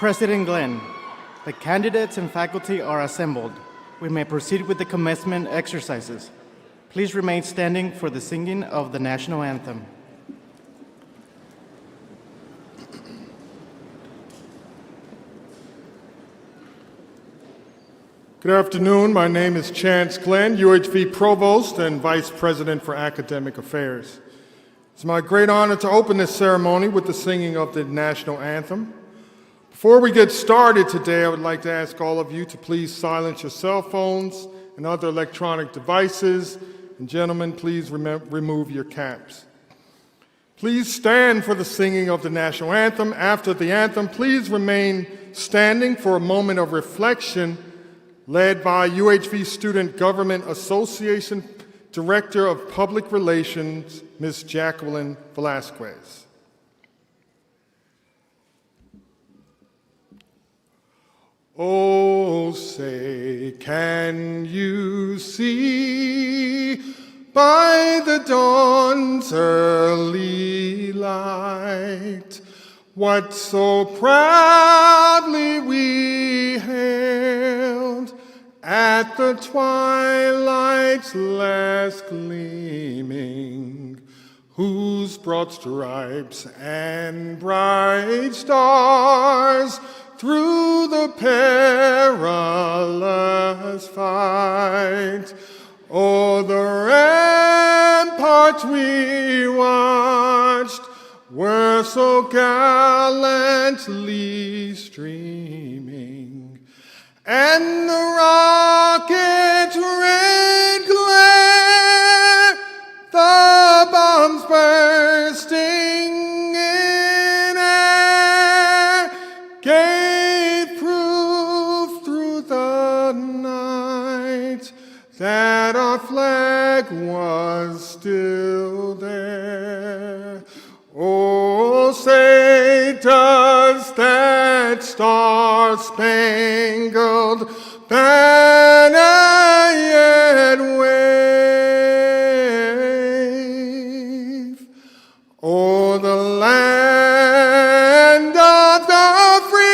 President Glenn, the candidates and faculty are assembled. We may proceed with the commencement exercises. Please remain standing for the singing of the national anthem. Good afternoon. My name is Chance Glenn, UHV Provost and Vice President for Academic Affairs. It's my great honor to open this ceremony with the singing of the national anthem. Before we get started today, I would like to ask all of you to please silence your cell phones and other electronic devices. And gentlemen, please remove your caps. Please stand for the singing of the national anthem. After the anthem, please remain standing for a moment of reflection led by UHV Student Government Association Director of Public Relations, Ms. Jacqueline Velasquez. Oh, say, can you see by the dawn's early light what so proudly we hailed at the twilight's last gleaming, whose broad stripes and bright stars through the perilous fight o'er the ramparts we watched were so gallantly streaming, and the rocket's red glare, the bombs bursting in air, gave proof through the night that our flag was still there. Oh, say, does that star-spangled banner yet wave o'er the land of the free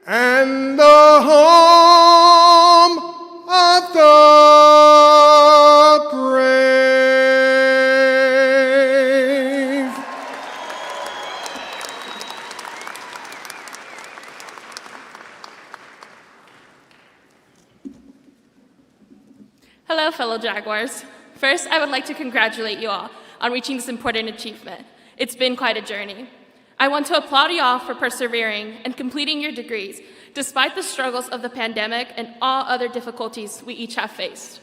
and the home of the brave? Hello, fellow Jaguars. First, I would like to congratulate you all on reaching this important achievement. It's been quite a journey. I want to applaud you all for persevering and completing your degrees, despite the struggles of the pandemic and all other difficulties we each have faced.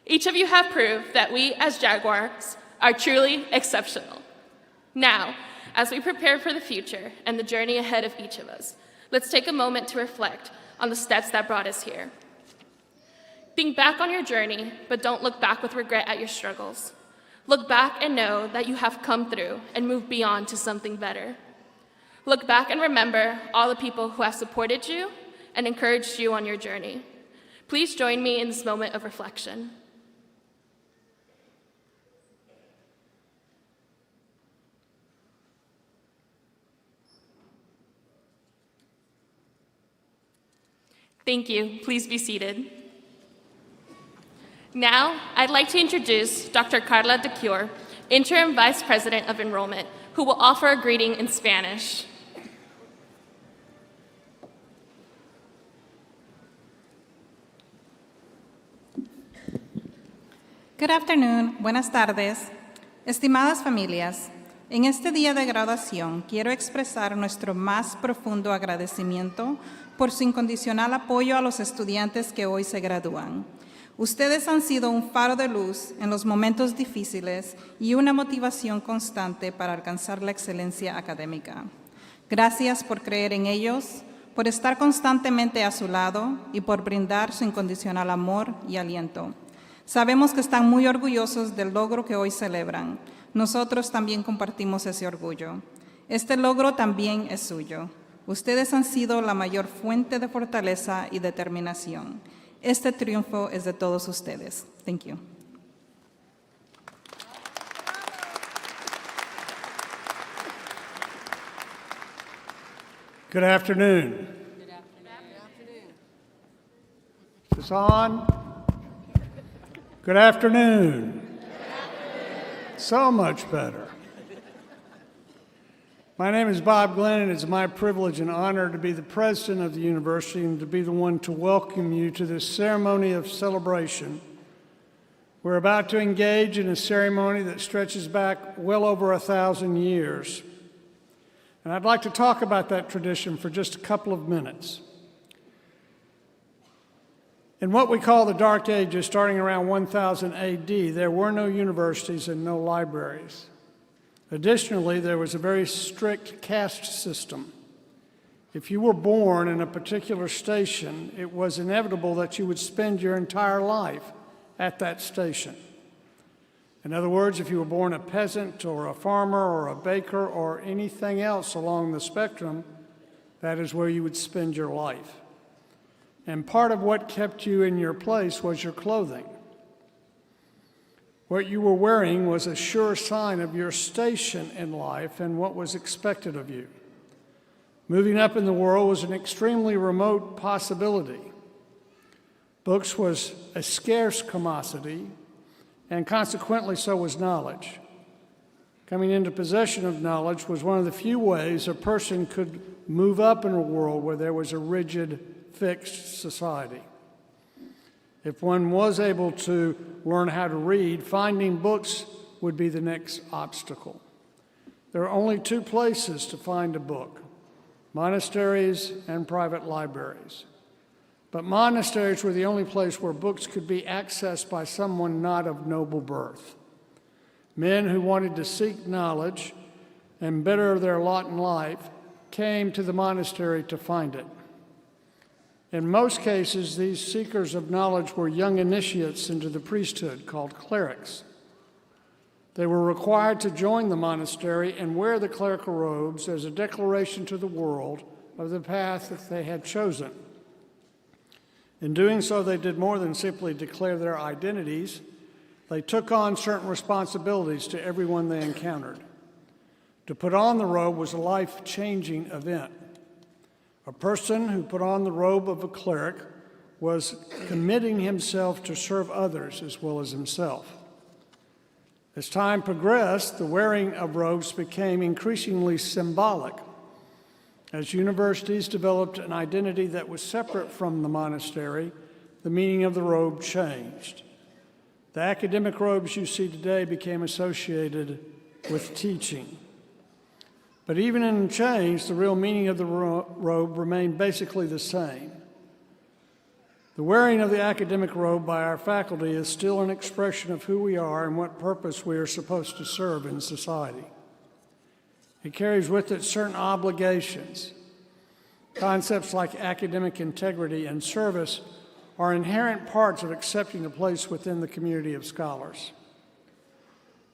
Each of you have proved that we, as Jaguars, are truly exceptional. Now, as we prepare for the future and the journey ahead of each of us, let's take a moment to reflect on the steps that brought us here. Think back on your journey, but don't look back with regret at your struggles. Look back and know that you have come through and moved beyond to something better. Look back and remember all the people who have supported you and encouraged you on your journey. Please join me in this moment of reflection. Thank you. Please be seated. Now, I'd like to introduce Dr. Carla DeCure, Interim Vice President of Enrollment, who will offer a greeting in Spanish. Good afternoon, buenas tardes. Estimadas familias, en este día de graduación quiero expresar nuestro más profundo agradecimiento por su incondicional apoyo a los estudiantes que hoy se gradúan. Ustedes han sido un faro de luz en los momentos difíciles y una motivación constante para alcanzar la excelencia académica. Gracias por creer en ellos, por estar constantemente a su lado y por brindar su incondicional amor y aliento. Sabemos que están muy orgullosos del logro que hoy celebran. Nosotros también compartimos ese orgullo. Este logro también es suyo. Ustedes han sido la mayor fuente de fortaleza y determinación. Este triunfo es de todos ustedes. Thank you. Good afternoon. Good afternoon. Is this on? Good afternoon. So much better. My name is Bob Glenn, and it's my privilege and honor to be the president of the university and to be the one to welcome you to this ceremony of celebration. We're about to engage in a ceremony that stretches back well over 1,000 years. And I'd like to talk about that tradition for just a couple of minutes. In what we call the Dark Ages, starting around 1000 AD, there were no universities and no libraries. Additionally, there was a very strict caste system. If you were born in a particular station, it was inevitable that you would spend your entire life at that station. In other words, if you were born a peasant or a farmer or a baker or anything else along the spectrum, that is where you would spend your life. And part of what kept you in your place was your clothing. What you were wearing was a sure sign of your station in life and what was expected of you. Moving up in the world was an extremely remote possibility. Books was a scarce commodity, and consequently so was knowledge. Coming into possession of knowledge was one of the few ways a person could move up in a world where there was a rigid, fixed society. If one was able to learn how to read, finding books would be the next obstacle. There are only two places to find a book: monasteries and private libraries. But monasteries were the only place where books could be accessed by someone not of noble birth. Men who wanted to seek knowledge and better their lot in life came to the monastery to find it. In most cases, these seekers of knowledge were young initiates into the priesthood called clerics. They were required to join the monastery and wear the clerical robes as a declaration to the world of the path that they had chosen. In doing so, they did more than simply declare their identities. They took on certain responsibilities to everyone they encountered. To put on the robe was a life-changing event. A person who put on the robe of a cleric was committing himself to serve others as well as himself. As time progressed, the wearing of robes became increasingly symbolic. As universities developed an identity that was separate from the monastery, the meaning of the robe changed. The academic robes you see today became associated with teaching. But even in change, the real meaning of the robe remained basically the same. The wearing of the academic robe by our faculty is still an expression of who we are and what purpose we are supposed to serve in society. It carries with it certain obligations. Concepts like academic integrity and service are inherent parts of accepting a place within the community of scholars.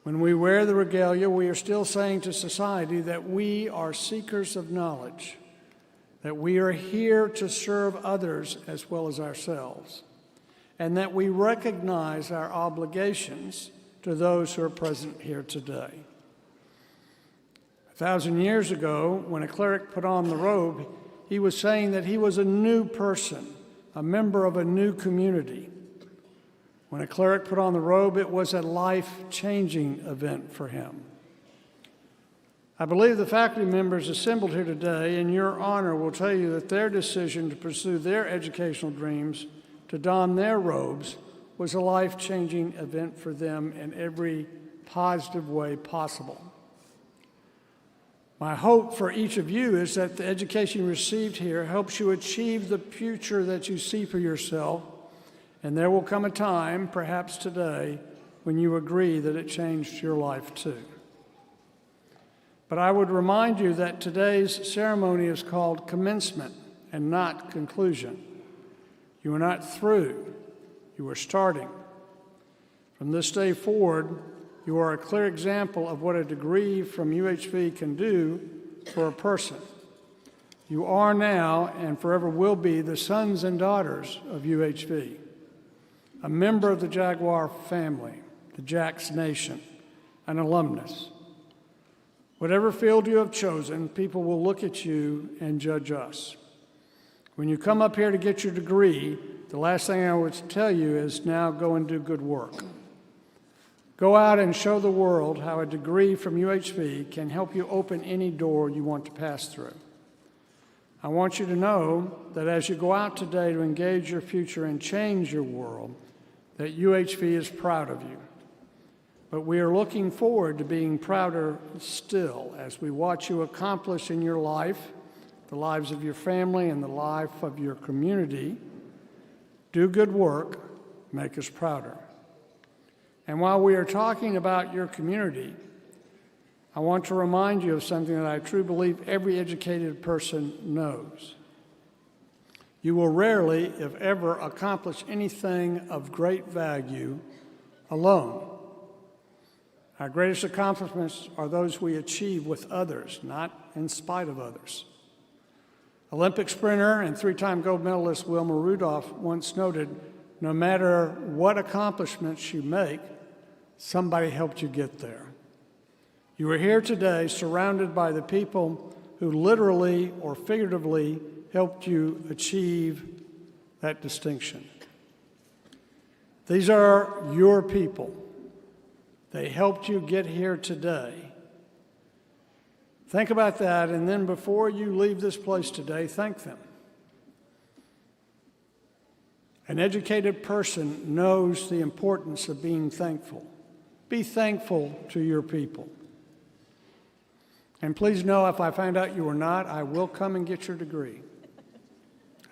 When we wear the regalia, we are still saying to society that we are seekers of knowledge, that we are here to serve others as well as ourselves, and that we recognize our obligations to those who are present here today. 1,000 years ago, when a cleric put on the robe, he was saying that he was a new person, a member of a new community. When a cleric put on the robe, it was a life-changing event for him. I believe the faculty members assembled here today, in your honor, will tell you that their decision to pursue their educational dreams, to don their robes, was a life-changing event for them in every positive way possible. My hope for each of you is that the education you received here helps you achieve the future that you see for yourself, and there will come a time, perhaps today, when you agree that it changed your life too. But I would remind you that today's ceremony is called commencement and not conclusion. You are not through, you are starting. From this day forward, you are a clear example of what a degree from UHV can do for a person. You are now and forever will be the sons and daughters of UHV, a member of the Jaguar family, the Jacks Nation, an alumnus. Whatever field you have chosen, people will look at you and judge us. When you come up here to get your degree, the last thing I would tell you is now go and do good work. Go out and show the world how a degree from UHV can help you open any door you want to pass through. I want you to know that as you go out today to engage your future and change your world, that UHV is proud of you. But we are looking forward to being prouder still as we watch you accomplish in your life, the lives of your family, and the life of your community. Do good work, make us prouder. And while we are talking about your community, I want to remind you of something that I truly believe every educated person knows. You will rarely, if ever, accomplish anything of great value alone. Our greatest accomplishments are those we achieve with others, not in spite of others. Olympic sprinter and three-time gold medalist Wilma Rudolph once noted, no matter what accomplishments you make, somebody helped you get there. You are here today surrounded by the people who literally or figuratively helped you achieve that distinction. These are your people. They helped you get here today. Think about that, and then before you leave this place today, thank them. An educated person knows the importance of being thankful. Be thankful to your people. And please know, if I find out you are not, I will come and get your degree.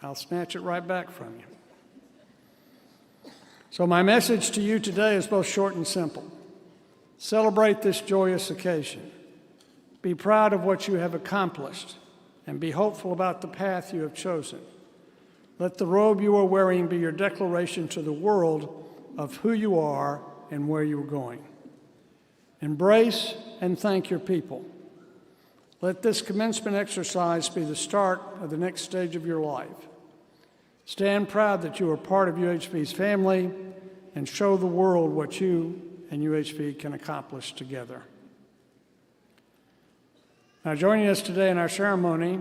I'll snatch it right back from you. So my message to you today is both short and simple. Celebrate this joyous occasion. Be proud of what you have accomplished, and be hopeful about the path you have chosen. Let the robe you are wearing be your declaration to the world of who you are and where you are going. Embrace and thank your people. Let this commencement exercise be the start of the next stage of your life. Stand proud that you are part of UHV's family, and show the world what you and UHV can accomplish together. Now, joining us today in our ceremony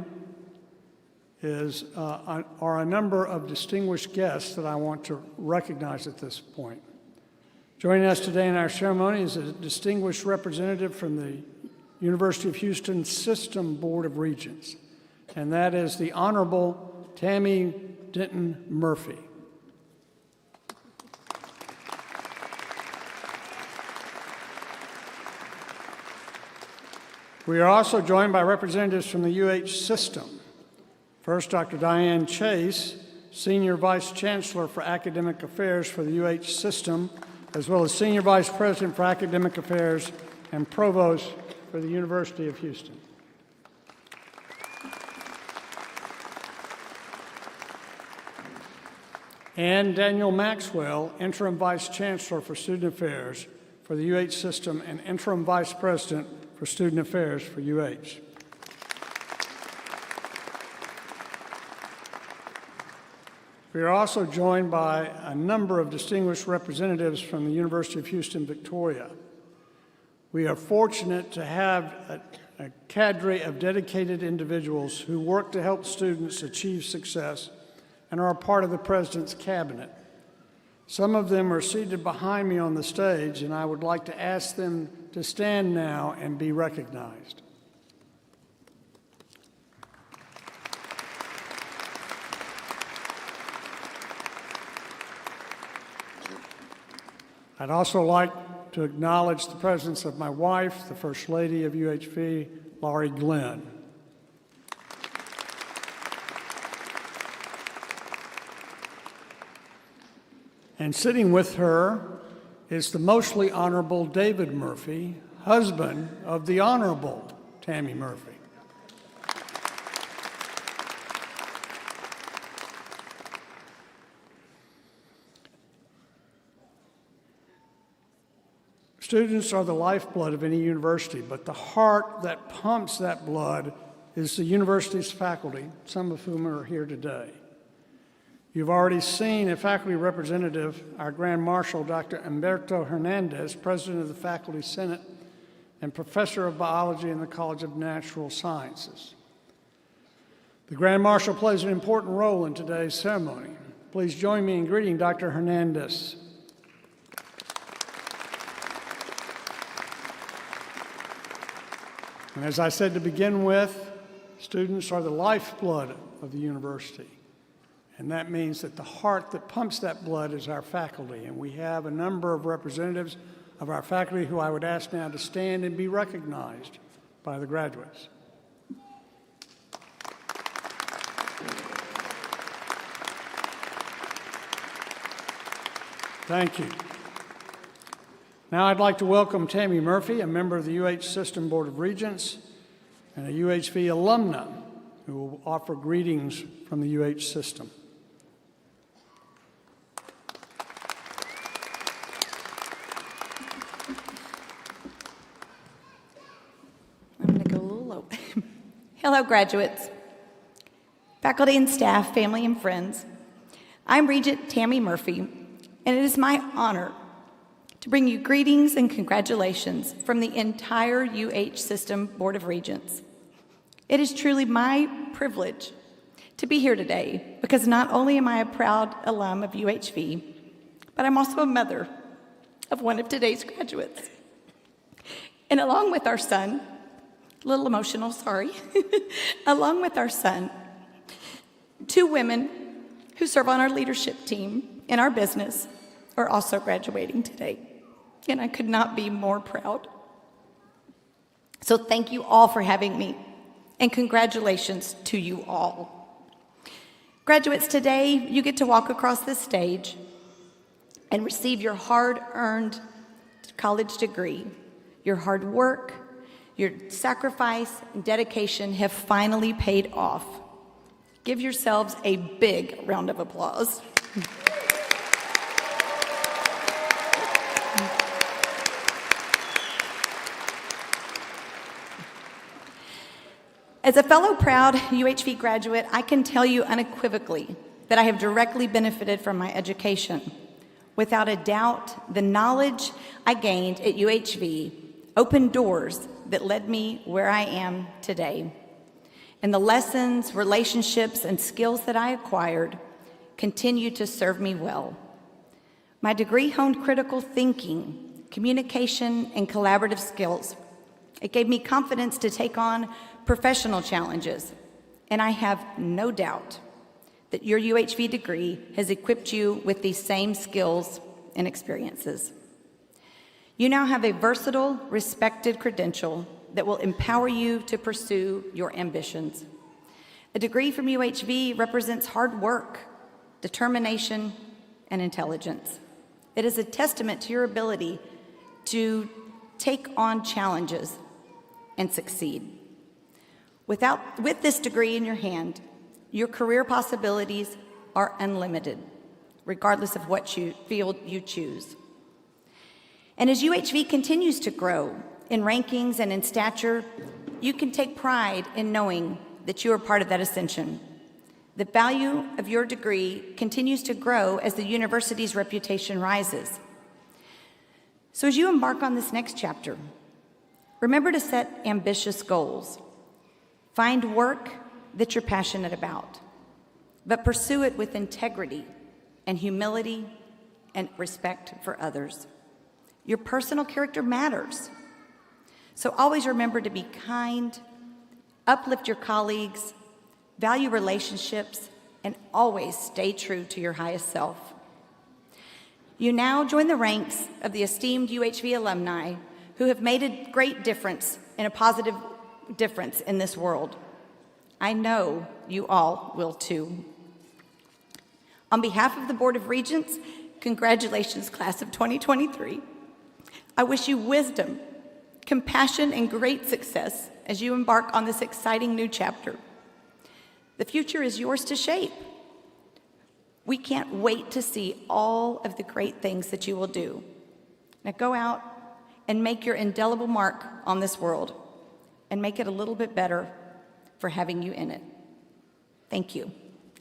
are a number of distinguished guests that I want to recognize at this point. Joining us today in our ceremony is a distinguished representative from the University of Houston System Board of Regents, and that is the Honorable Tammy Denton Murphy. We are also joined by representatives from the UH system. First, Dr. Diane Chase, Senior Vice Chancellor for Academic Affairs for the UH system, as well as Senior Vice President for Academic Affairs and Provost for the University of Houston. And Daniel Maxwell, Interim Vice Chancellor for Student Affairs for the UH system and Interim Vice President for Student Affairs for UH. We are also joined by a number of distinguished representatives from the University of Houston, Victoria. We are fortunate to have a cadre of dedicated individuals who work to help students achieve success and are a part of the President's Cabinet. Some of them are seated behind me on the stage, and I would like to ask them to stand now and be recognized. I'd also like to acknowledge the presence of my wife, the First Lady of UHV, Laurie Glenn. And sitting with her is the mostly honorable David Murphy, husband of the Honorable Tammy Murphy. Students are the lifeblood of any university, but the heart that pumps that blood is the university's faculty, some of whom are here today. You've already seen a faculty representative, our Grand Marshal, Dr. Humberto Hernandez, President of the Faculty Senate, and Professor of Biology in the College of Natural Sciences. The Grand Marshal plays an important role in today's ceremony. Please join me in greeting Dr. Hernandez. And as I said to begin with, students are the lifeblood of the university. And that means that the heart that pumps that blood is our faculty. And we have a number of representatives of our faculty who I would ask now to stand and be recognized by the graduates. Thank you. Now I'd like to welcome Tammy Murphy, a member of the UH System Board of Regents and a UHV alumna, who will offer greetings from the UH system. I'm going to go a little low. Hello, graduates, faculty and staff, family and friends. I'm Regent Tammy Murphy, and it is my honor to bring you greetings and congratulations from the entire UH System Board of Regents. It is truly my privilege to be here today because not only am I a proud alum of UHV, but I'm also a mother of one of today's graduates. And along with our son, a little emotional, sorry, along with our son, two women who serve on our leadership team in our business are also graduating today. And I could not be more proud. So thank you all for having me, and congratulations to you all. Graduates, today you get to walk across this stage and receive your hard-earned college degree. Your hard work, your sacrifice, and dedication have finally paid off. Give yourselves a big round of applause. As a fellow proud UHV graduate, I can tell you unequivocally that I have directly benefited from my education. Without a doubt, the knowledge I gained at UHV opened doors that led me where I am today. And the lessons, relationships, and skills that I acquired continue to serve me well. My degree honed critical thinking, communication, and collaborative skills. It gave me confidence to take on professional challenges, and I have no doubt that your UHV degree has equipped you with these same skills and experiences. You now have a versatile, respected credential that will empower you to pursue your ambitions. A degree from UHV represents hard work, determination, and intelligence. It is a testament to your ability to take on challenges and succeed. With this degree in your hand, your career possibilities are unlimited, regardless of what field you choose. And as UHV continues to grow in rankings and in stature, you can take pride in knowing that you are part of that ascension. The value of your degree continues to grow as the university's reputation rises. So as you embark on this next chapter, remember to set ambitious goals. Find work that you're passionate about, but pursue it with integrity and humility and respect for others. Your personal character matters. So always remember to be kind, uplift your colleagues, value relationships, and always stay true to your highest self. You now join the ranks of the esteemed UHV alumni who have made a great difference and a positive difference in this world. I know you all will too. On behalf of the Board of Regents, congratulations, class of 2023. I wish you wisdom, compassion, and great success as you embark on this exciting new chapter. The future is yours to shape. We can't wait to see all of the great things that you will do. Now go out and make your indelible mark on this world and make it a little bit better for having you in it. Thank you.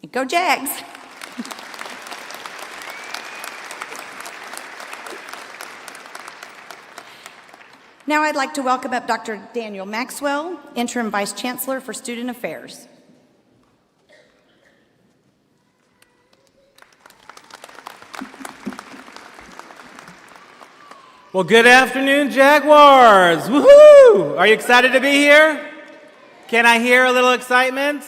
And go Jags! Now I'd like to welcome up Dr. Daniel Maxwell, Interim Vice Chancellor for Student Affairs. Well, good afternoon, Jaguars. Woohoo! Are you excited to be here? Can I hear a little excitement?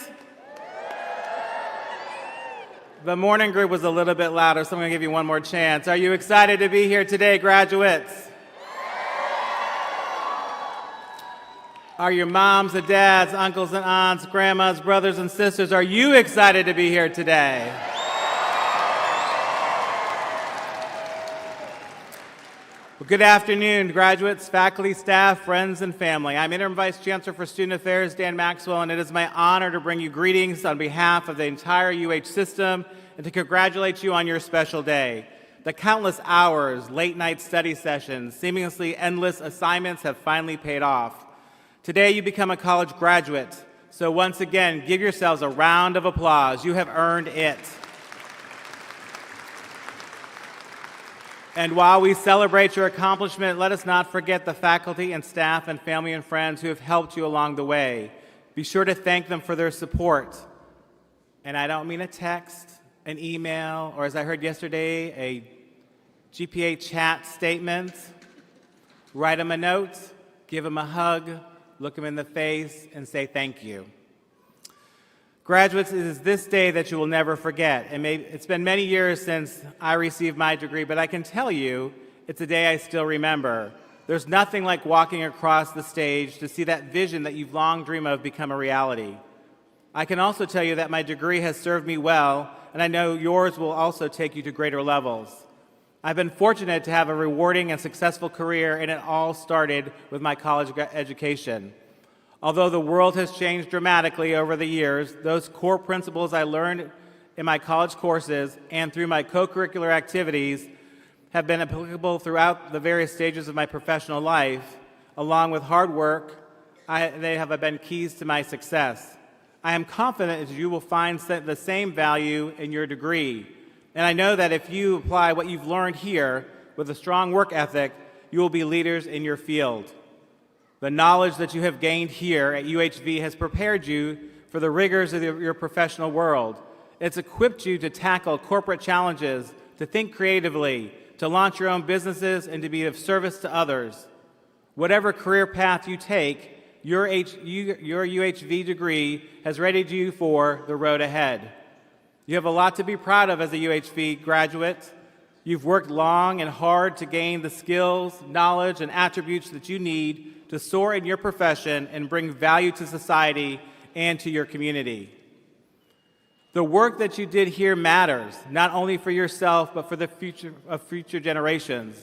The morning group was a little bit louder, so I'm going to give you one more chance. Are you excited to be here today, graduates? Are your moms and dads, uncles and aunts, grandmas, brothers and sisters, are you excited to be here today? Well, good afternoon, graduates, faculty, staff, friends, and family. I'm Interim Vice Chancellor for Student Affairs, Dan Maxwell, and it is my honor to bring you greetings on behalf of the entire UH system and to congratulate you on your special day. The countless hours, late-night study sessions, seemingly endless assignments have finally paid off. Today, you become a college graduate, so once again, give yourselves a round of applause. You have earned it. And while we celebrate your accomplishment, let us not forget the faculty and staff and family and friends who have helped you along the way. Be sure to thank them for their support. And I don't mean a text, an email, or as I heard yesterday, a GPA chat statement. Write them a note, give them a hug, look them in the face, and say thank you. Graduates, it is this day that you will never forget. And it's been many years since I received my degree, but I can tell you it's a day I still remember. There's nothing like walking across the stage to see that vision that you've long dreamed of become a reality. I can also tell you that my degree has served me well, and I know yours will also take you to greater levels. I've been fortunate to have a rewarding and successful career, and it all started with my college education. Although the world has changed dramatically over the years, those core principles I learned in my college courses and through my co-curricular activities have been applicable throughout the various stages of my professional life. Along with hard work, they have been keys to my success. I am confident that you will find the same value in your degree. And I know that if you apply what you've learned here with a strong work ethic, you will be leaders in your field. The knowledge that you have gained here at UHV has prepared you for the rigors of your professional world. It's equipped you to tackle corporate challenges, to think creatively, to launch your own businesses, and to be of service to others. Whatever career path you take, your UHV degree has readied you for the road ahead. You have a lot to be proud of as a UHV graduate. You've worked long and hard to gain the skills, knowledge, and attributes that you need to soar in your profession and bring value to society and to your community. The work that you did here matters, not only for yourself, but for the future generations.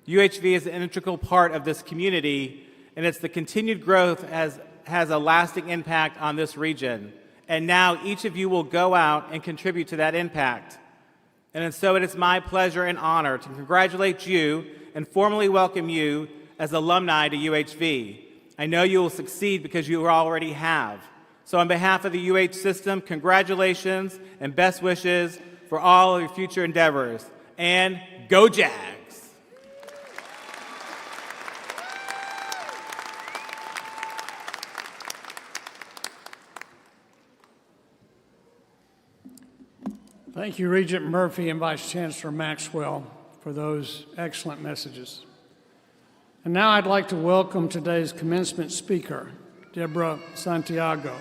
UHV is an integral part of this community, and it's the continued growth has a lasting impact on this region. And now each of you will go out and contribute to that impact. And so it is my pleasure and honor to congratulate you and formally welcome you as alumni to UHV. I know you will succeed because you already have. So on behalf of the UH system, congratulations and best wishes for all of your future endeavors. And go Jags! Thank you, Regent Murphy and Vice Chancellor Maxwell, for those excellent messages. And now I'd like to welcome today's commencement speaker, Deborah Santiago,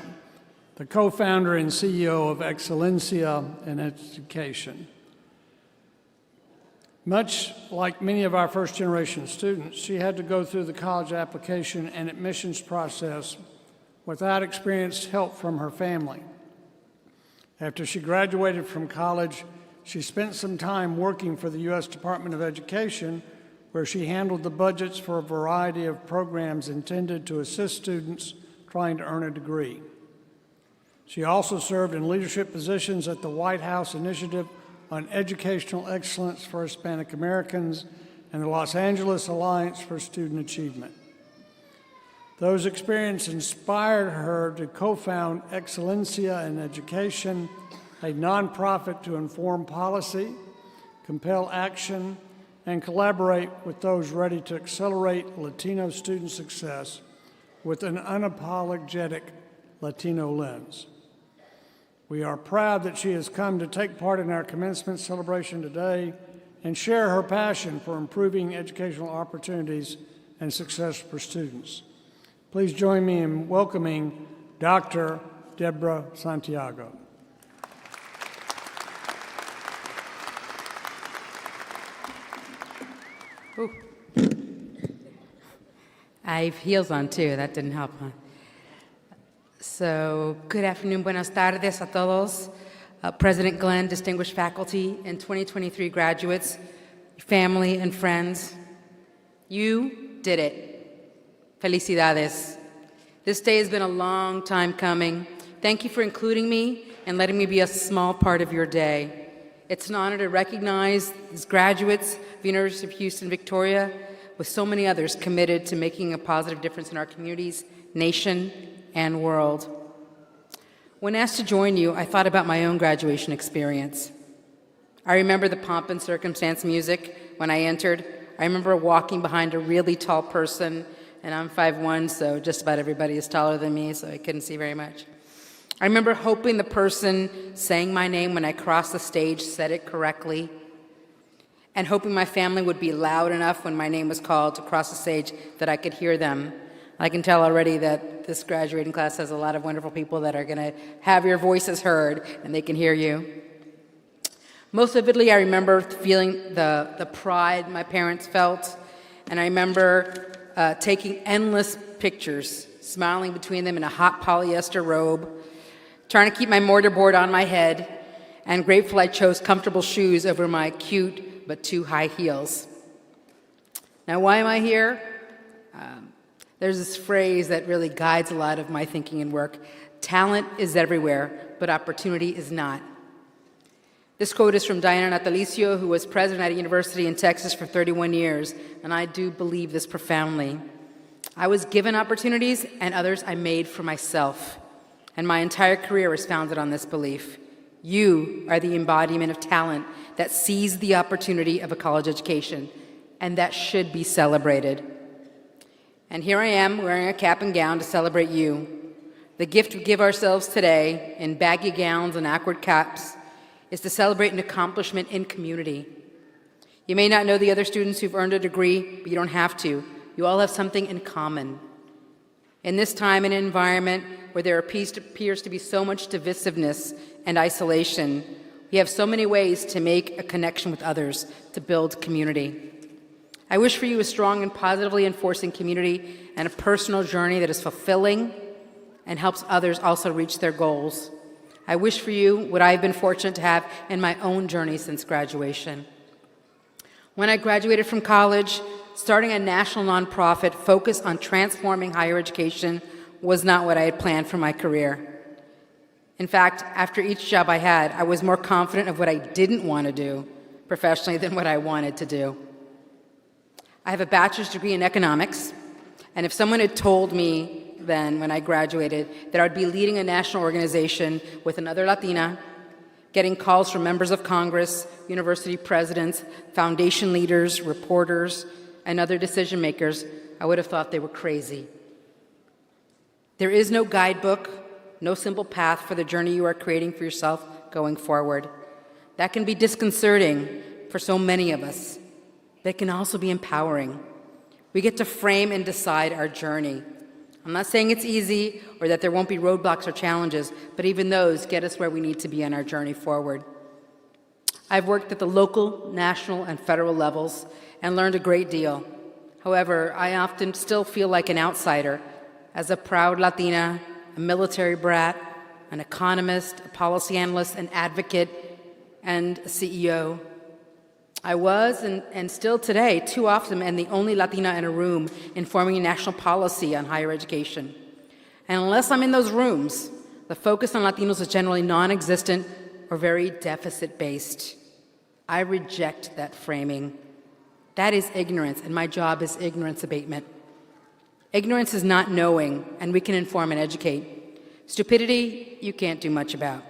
the co-founder and CEO of Excelencia in Education. Much like many of our first-generation students, she had to go through the college application and admissions process without experienced help from her family. After she graduated from college, she spent some time working for the U.S. Department of Education, where she handled the budgets for a variety of programs intended to assist students trying to earn a degree. She also served in leadership positions at the White House Initiative on Educational Excellence for Hispanic Americans and the Los Angeles Alliance for Student Achievement. Those experiences inspired her to co-found Excelencia in Education, a nonprofit to inform policy, compel action, and collaborate with those ready to accelerate Latino student success with an unapologetic Latino lens. We are proud that she has come to take part in our commencement celebration today and share her passion for improving educational opportunities and success for students. Please join me in welcoming Dr. Deborah Santiago. Ooh. I have heels on too, that didn't help, huh? So, good afternoon, buenas tardes a todos. President Glenn, distinguished faculty, and 2023 graduates, family and friends. You did it. Felicidades. This day has been a long time coming. Thank you for including me and letting me be a small part of your day. It's an honor to recognize these graduates of the University of Houston, Victoria, with so many others committed to making a positive difference in our communities, nation, and world. When asked to join you, I thought about my own graduation experience. I remember the pomp and circumstance music when I entered. I remember walking behind a really tall person, and I'm 5'1", so just about everybody is taller than me, so I couldn't see very much. I remember hoping the person saying my name when I crossed the stage said it correctly, and hoping my family would be loud enough when my name was called to cross the stage that I could hear them. I can tell already that this graduating class has a lot of wonderful people that are going to have your voices heard and they can hear you. Most vividly, I remember feeling the pride my parents felt, and I remember taking endless pictures, smiling between them in a hot polyester robe, trying to keep my mortarboard on my head, and grateful I chose comfortable shoes over my cute but too high heels. Now, why am I here? There's this phrase that really guides a lot of my thinking and work. Talent is everywhere, but opportunity is not. This quote is from Diana Natalicio, who was president at a university in Texas for 31 years, and I do believe this profoundly. I was given opportunities, and others I made for myself, and my entire career was founded on this belief. You are the embodiment of talent that sees the opportunity of a college education, and that should be celebrated. And here I am, wearing a cap and gown to celebrate you. The gift we give ourselves today, in baggy gowns and awkward caps, is to celebrate an accomplishment in community. You may not know the other students who've earned a degree, but you don't have to. You all have something in common. In this time and environment where there appears to be so much divisiveness and isolation, we have so many ways to make a connection with others, to build community. I wish for you a strong and positively enforcing community and a personal journey that is fulfilling and helps others also reach their goals. I wish for you what I've been fortunate to have in my own journey since graduation. When I graduated from college, starting a national nonprofit focused on transforming higher education was not what I had planned for my career. In fact, after each job I had, I was more confident of what I didn't want to do professionally than what I wanted to do. I have a bachelor's degree in economics, and if someone had told me then, when I graduated, that I would be leading a national organization with another Latina, getting calls from members of Congress, university presidents, foundation leaders, reporters, and other decision makers, I would have thought they were crazy. There is no guidebook, no simple path for the journey you are creating for yourself going forward. That can be disconcerting for so many of us. But it can also be empowering. We get to frame and decide our journey. I'm not saying it's easy or that there won't be roadblocks or challenges, but even those get us where we need to be on our journey forward. I've worked at the local, national, and federal levels and learned a great deal. However, I often still feel like an outsider. As a proud Latina, a military brat, an economist, a policy analyst, an advocate, and a CEO, I was, and still today, too often am the only Latina in a room informing national policy on higher education. And unless I'm in those rooms, the focus on Latinos is generally non-existent or very deficit-based. I reject that framing. That is ignorance, and my job is ignorance abatement. Ignorance is not knowing, and we can inform and educate. Stupidity, you can't do much about.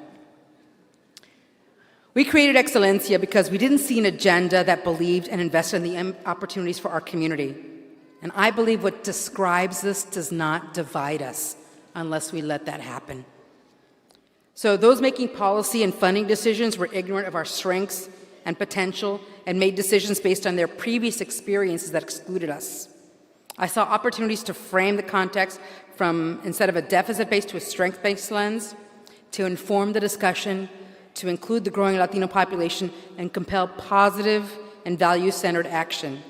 We created Excelencia because we didn't see an agenda that believed and invested in the opportunities for our community. And I believe what describes this does not divide us unless we let that happen. So those making policy and funding decisions were ignorant of our strengths and potential and made decisions based on their previous experiences that excluded us. I saw opportunities to frame the context from, instead of a deficit-based to a strength-based lens, to inform the discussion, to include the growing Latino population, and compel positive and value-centered action.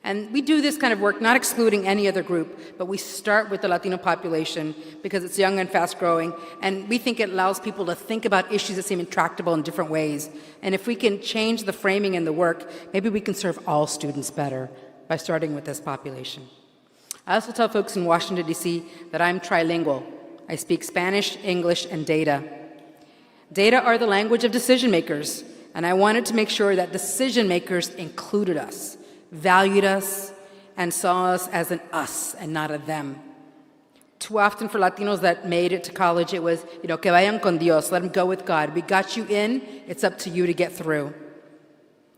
And we do this kind of work not excluding any other group, but we start with the Latino population because it's young and fast-growing, and we think it allows people to think about issues that seem intractable in different ways. And if we can change the framing in the work, maybe we can serve all students better by starting with this population. I also tell folks in Washington, D.C. that I'm trilingual. I speak Spanish, English, and data. Data are the language of decision makers, and I wanted to make sure that decision makers included us, valued us, and saw us as an us and not a them. Too often for Latinos that made it to college, it was, que vayan con Dios, let them go with God. We got you in, it's up to you to get through.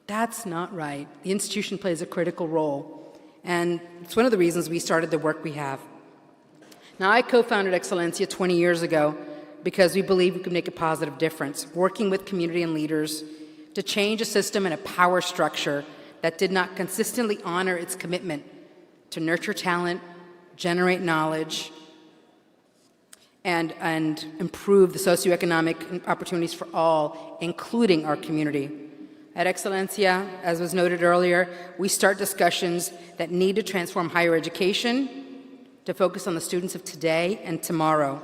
That's not right. The institution plays a critical role, and it's one of the reasons we started the work we have. Now, I co-founded Excelencia 20 years ago because we believe we could make a positive difference, working with community and leaders to change a system and a power structure that did not consistently honor its commitment to nurture talent, generate knowledge, and improve the socioeconomic opportunities for all, including our community. At Excelencia, as was noted earlier, we start discussions that need to transform higher education to focus on the students of today and tomorrow.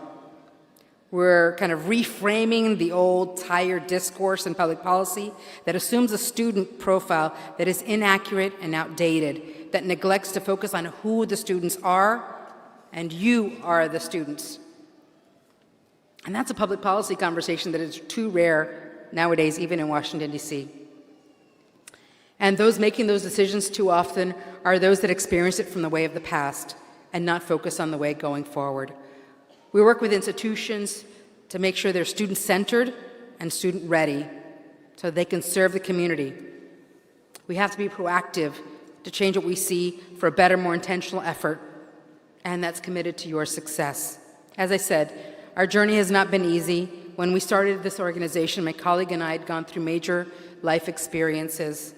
We're kind of reframing the old, tired discourse in public policy that assumes a student profile that is inaccurate and outdated, that neglects to focus on who the students are, and you are the students. And that's a public policy conversation that is too rare nowadays, even in Washington, D.C. And those making those decisions too often are those that experience it from the way of the past and not focus on the way going forward. We work with institutions to make sure they're student-centered and student-ready so they can serve the community. We have to be proactive to change what we see for a better, more intentional effort, and that's committed to your success. As I said, our journey has not been easy. When we started this organization, my colleague and I had gone through major life experiences.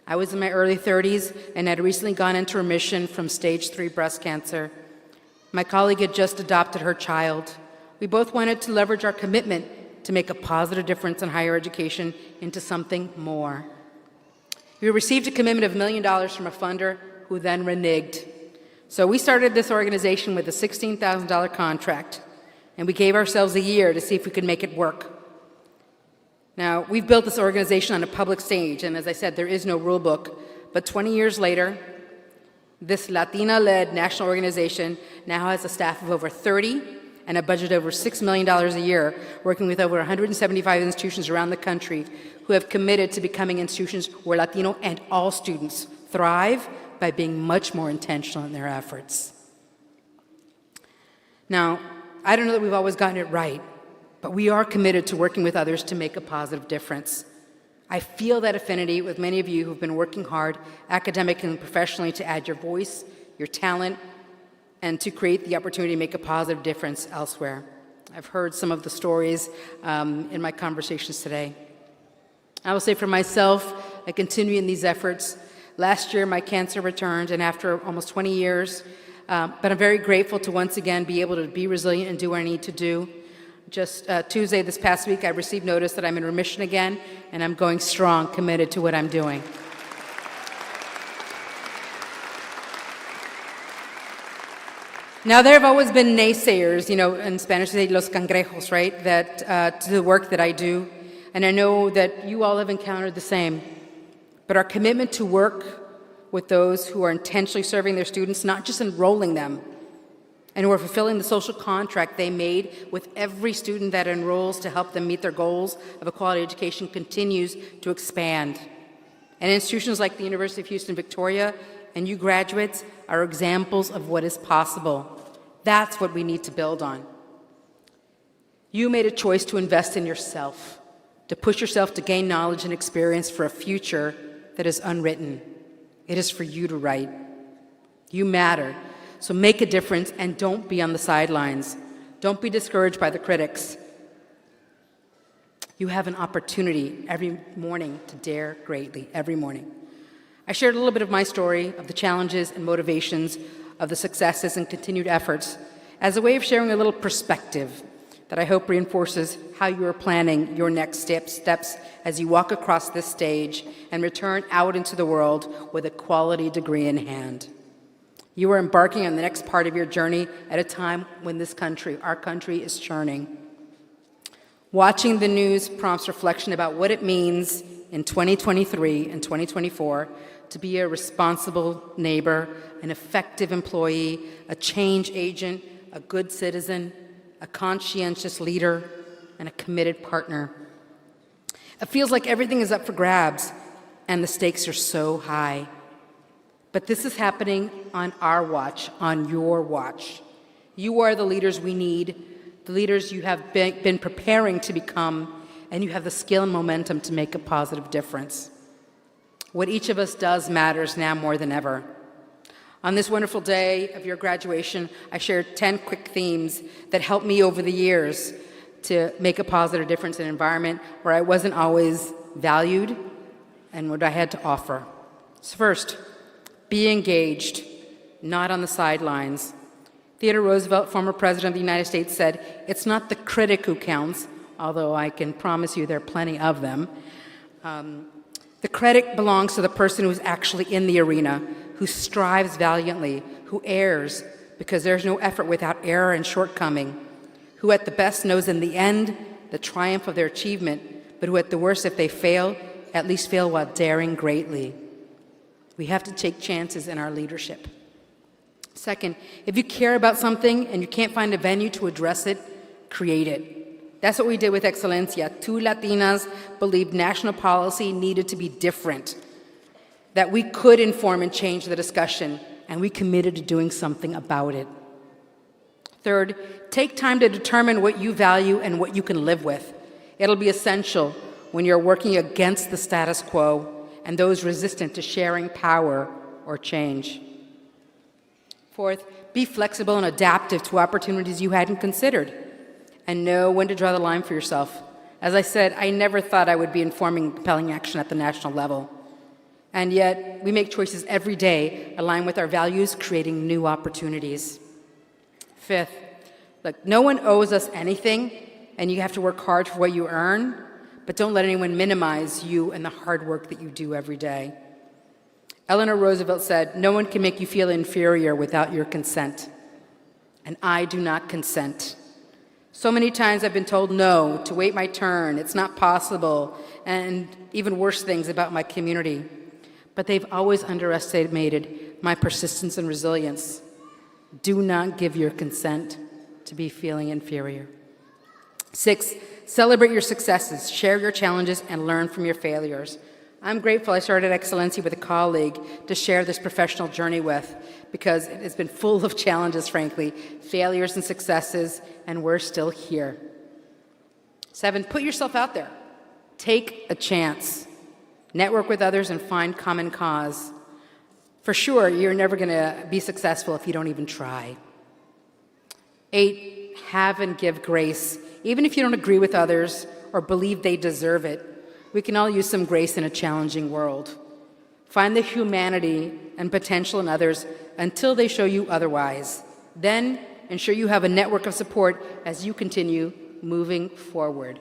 I was in my early 30s and had recently gone into remission from stage 3 breast cancer. My colleague had just adopted her child. We both wanted to leverage our commitment to make a positive difference in higher education into something more. We received a commitment of $1 million from a funder who then reneged. So we started this organization with a $16,000 contract, and we gave ourselves a year to see if we could make it work. Now, we've built this organization on a public stage, and as I said, there is no rule book, but 20 years later, this Latina-led national organization now has a staff of over 30 and a budget of over $6 million a year, working with over 175 institutions around the country who have committed to becoming institutions where Latino and all students thrive by being much more intentional in their efforts. Now, I don't know that we've always gotten it right, but we are committed to working with others to make a positive difference. I feel that affinity with many of you who've been working hard, academically and professionally, to add your voice, your talent, and to create the opportunity to make a positive difference elsewhere. I've heard some of the stories in my conversations today. I will say for myself, I continue in these efforts. Last year, my cancer returned, and after almost 20 years, but I'm very grateful to once again be able to be resilient and do what I need to do. Just Tuesday this past week, I received notice that I'm in remission again, and I'm going strong, committed to what I'm doing. Now, there have always been naysayers, in Spanish they say los cangrejos, right, that to the work that I do, and I know that you all have encountered the same. But our commitment to work with those who are intentionally serving their students, not just enrolling them, and who are fulfilling the social contract they made with every student that enrolls to help them meet their goals of a quality education, continues to expand. And institutions like the University of Houston Victoria and you graduates are examples of what is possible. That's what we need to build on. You made a choice to invest in yourself, to push yourself to gain knowledge and experience for a future that is unwritten. It is for you to write. You matter, so make a difference and don't be on the sidelines. Don't be discouraged by the critics. You have an opportunity every morning to dare greatly, every morning. I shared a little bit of my story, of the challenges and motivations, of the successes and continued efforts, as a way of sharing a little perspective that I hope reinforces how you are planning your next steps as you walk across this stage and return out into the world with a quality degree in hand. You are embarking on the next part of your journey at a time when this country, our country, is churning. Watching the news prompts reflection about what it means in 2023 and 2024 to be a responsible neighbor, an effective employee, a change agent, a good citizen, a conscientious leader, and a committed partner. It feels like everything is up for grabs, and the stakes are so high. But this is happening on our watch, on your watch. You are the leaders we need, the leaders you have been preparing to become, and you have the skill and momentum to make a positive difference. What each of us does matters now more than ever. On this wonderful day of your graduation, I shared 10 quick themes that helped me over the years to make a positive difference in an environment where I wasn't always valued and what I had to offer. So first, be engaged, not on the sidelines. Theodore Roosevelt, former president of the United States, said, "It's not the critic who counts," although I can promise you there are plenty of them. The credit belongs to the person who is actually in the arena, who strives valiantly, who errs, because there's no effort without error and shortcoming, who at the best knows in the end the triumph of their achievement, but who at the worst, if they fail, at least fail while daring greatly. We have to take chances in our leadership. Second, if you care about something and you can't find a venue to address it, create it. That's what we did with Excelencia. 2 Latinas believed national policy needed to be different, that we could inform and change the discussion, and we committed to doing something about it. Third, take time to determine what you value and what you can live with. It'll be essential when you're working against the status quo and those resistant to sharing power or change. Fourth, be flexible and adaptive to opportunities you hadn't considered, and know when to draw the line for yourself. As I said, I never thought I would be informing compelling action at the national level. And yet, we make choices every day aligned with our values, creating new opportunities. Fifth, look, no one owes us anything, and you have to work hard for what you earn, but don't let anyone minimize you and the hard work that you do every day. Eleanor Roosevelt said, "No one can make you feel inferior without your consent." And I do not consent. So many times I've been told no, to wait my turn, it's not possible, and even worse things about my community. But they've always underestimated my persistence and resilience. Do not give your consent to be feeling inferior. 6, celebrate your successes, share your challenges, and learn from your failures. I'm grateful I started Excellencia with a colleague to share this professional journey with, because it has been full of challenges, frankly, failures and successes, and we're still here. 7, put yourself out there. Take a chance. Network with others and find common cause. For sure, you're never going to be successful if you don't even try. 8, have and give grace. Even if you don't agree with others or believe they deserve it, we can all use some grace in a challenging world. Find the humanity and potential in others until they show you otherwise. Then ensure you have a network of support as you continue moving forward.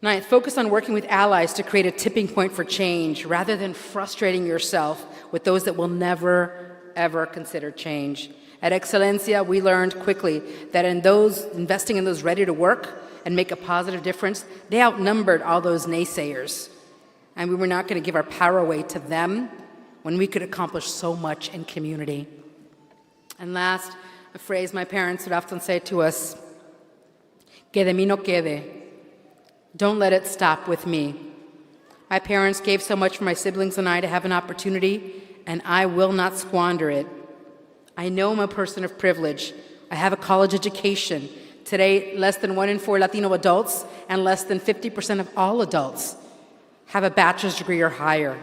9, focus on working with allies to create a tipping point for change rather than frustrating yourself with those that will never, ever consider change. At Excelencia, we learned quickly that investing in those ready to work and make a positive difference, they outnumbered all those naysayers. And we were not going to give our power away to them when we could accomplish so much in community. And last, a phrase my parents would often say to us, "Que de mí no quede." Don't let it stop with me. My parents gave so much for my siblings and I to have an opportunity, and I will not squander it. I know I'm a person of privilege. I have a college education. Today, less than 1 in 4 Latino adults and less than 50% of all adults have a bachelor's degree or higher.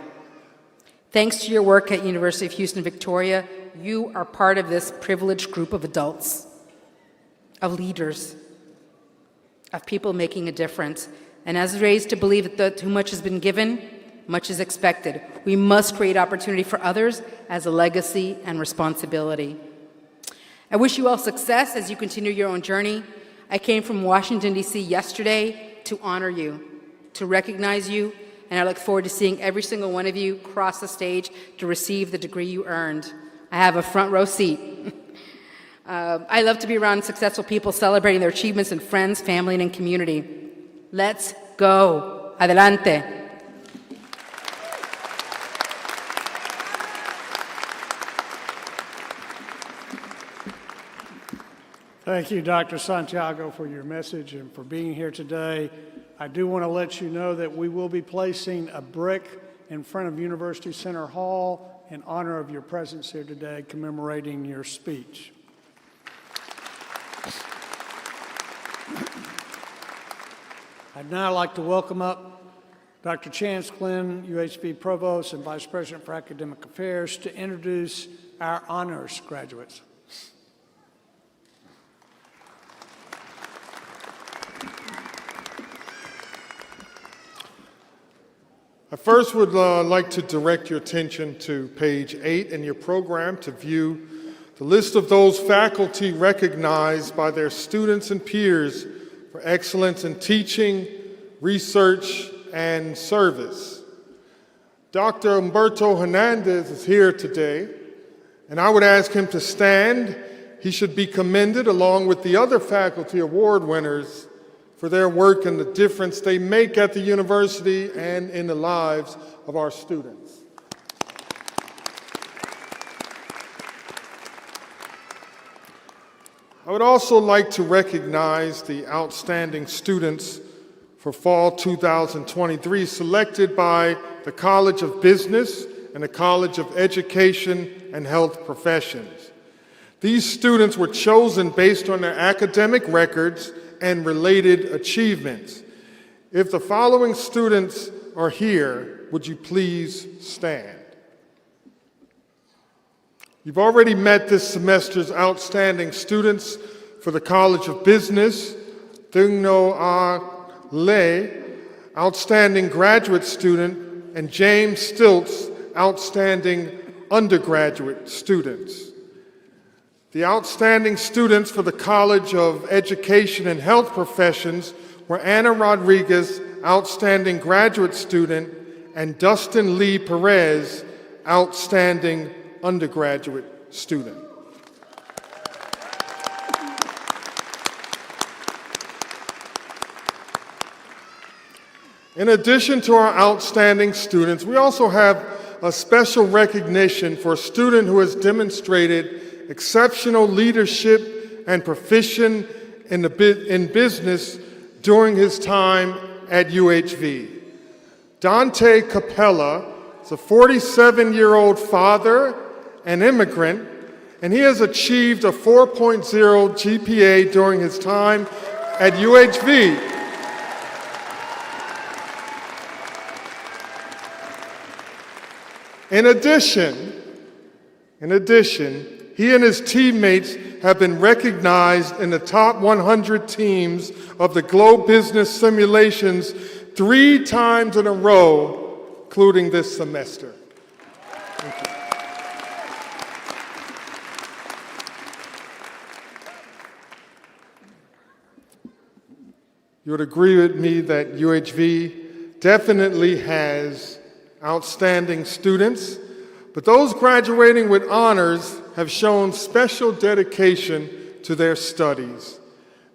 Thanks to your work at University of Houston, Victoria, you are part of this privileged group of adults, of leaders, of people making a difference. And as raised to believe that too much has been given, much is expected. We must create opportunity for others as a legacy and responsibility. I wish you all success as you continue your own journey. I came from Washington, D.C. yesterday to honor you, to recognize you, and I look forward to seeing every single one of you cross the stage to receive the degree you earned. I have a front row seat. I love to be around successful people celebrating their achievements in friends, family, and in community. Let's go. Adelante. Thank you, Dr. Santiago, for your message and for being here today. I do want to let you know that we will be placing a brick in front of University Center Hall in honor of your presence here today, commemorating your speech. I'd now like to welcome up Dr. Chance Glenn, UHV Provost and Vice President for Academic Affairs, to introduce our honors graduates. I first would like to direct your attention to page 8 in your program to view the list of those faculty recognized by their students and peers for excellence in teaching, research, and service. Dr. Humberto Hernandez is here today, and I would ask him to stand. He should be commended along with the other faculty award winners for their work and the difference they make at the university and in the lives of our students. I would also like to recognize the outstanding students for Fall 2023 selected by the College of Business and the College of Education and Health Professions. These students were chosen based on their academic records and related achievements. If the following students are here, would you please stand? You've already met this semester's outstanding students for the College of Business, Thungno A. Le, outstanding graduate student, and James Stilts, outstanding undergraduate students. The outstanding students for the College of Education and Health Professions were Anna Rodriguez, outstanding graduate student, and Dustin Lee Perez, outstanding undergraduate student. In addition to our outstanding students, we also have a special recognition for a student who has demonstrated exceptional leadership and proficiency in business during his time at UHV. Dante Capella is a 47-year-old father and immigrant, and he has achieved a 4.0 GPA during his time at UHV. In addition, he and his teammates have been recognized in the top 100 teams of the Globe Business Simulations 3 times in a row, including this semester. Thank you. You would agree with me that UHV definitely has outstanding students, but those graduating with honors have shown special dedication to their studies.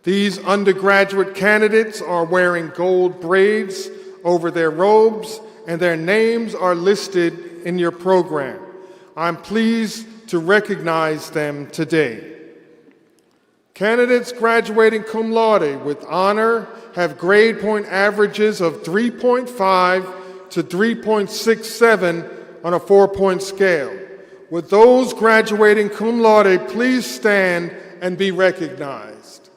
These undergraduate candidates are wearing gold braids over their robes, and their names are listed in your program. I'm pleased to recognize them today. Candidates graduating cum laude with honor have grade point averages of 3.5 to 3.67 on a 4-point scale. Would those graduating cum laude please stand and be recognized?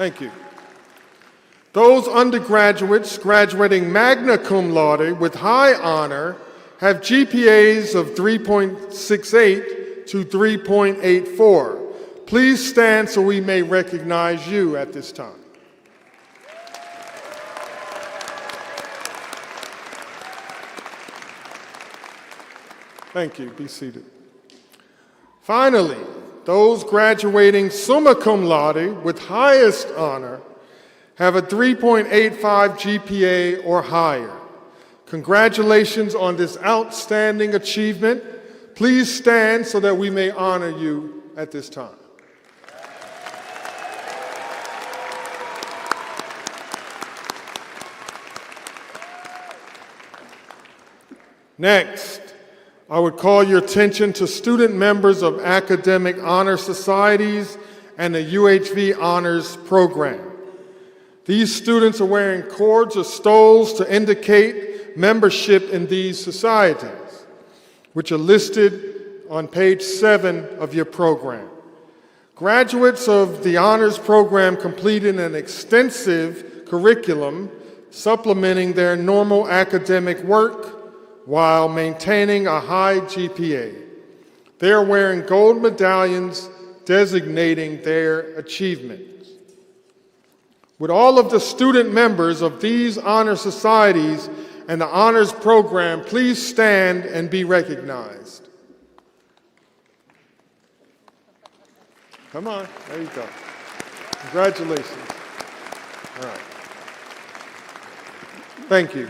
Thank you. Those undergraduates graduating magna cum laude with high honor have GPAs of 3.68 to 3.84. Please stand so we may recognize you at this time. Thank you. Be seated. Finally, those graduating summa cum laude with highest honor have a 3.85 GPA or higher. Congratulations on this outstanding achievement. Please stand so that we may honor you at this time. Next, I would call your attention to student members of academic honor societies and the UHV Honors Program. These students are wearing cords or stoles to indicate membership in these societies, which are listed on page 7 of your program. Graduates of the Honors Program completed an extensive curriculum supplementing their normal academic work while maintaining a high GPA. They are wearing gold medallions designating their achievements. Would all of the student members of these honor societies and the honors program please stand and be recognized? Come on, there you go. Congratulations. All right. Thank you.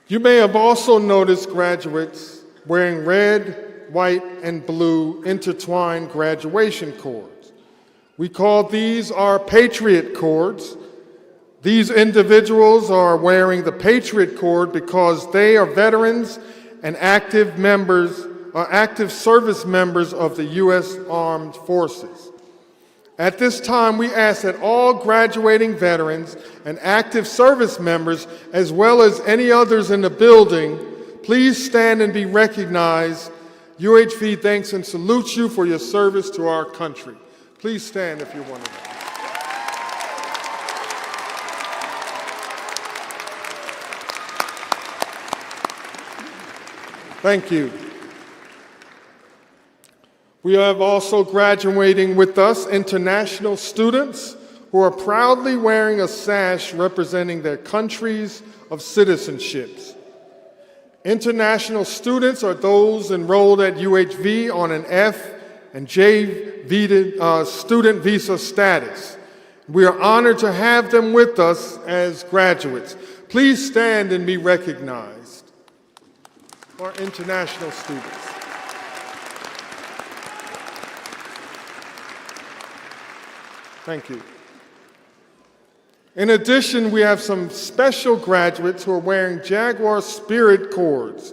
You may have also noticed graduates wearing red, white, and blue intertwined graduation cords. We call these our Patriot cords. These individuals are wearing the Patriot cord because they are veterans and active service members of the U.S. Armed Forces. At this time, we ask that all graduating veterans and active service members, as well as any others in the building, please stand and be recognized. UHV thanks and salutes you for your service to our country. Please stand if you're one of them. Thank you. We have also graduating with us international students who are proudly wearing a sash representing their countries of citizenships. International students are those enrolled at UHV on an F and J student visa status. We are honored to have them with us as graduates. Please stand and be recognized. Our international students. Thank you. In addition, we have some special graduates who are wearing Jaguar Spirit cords.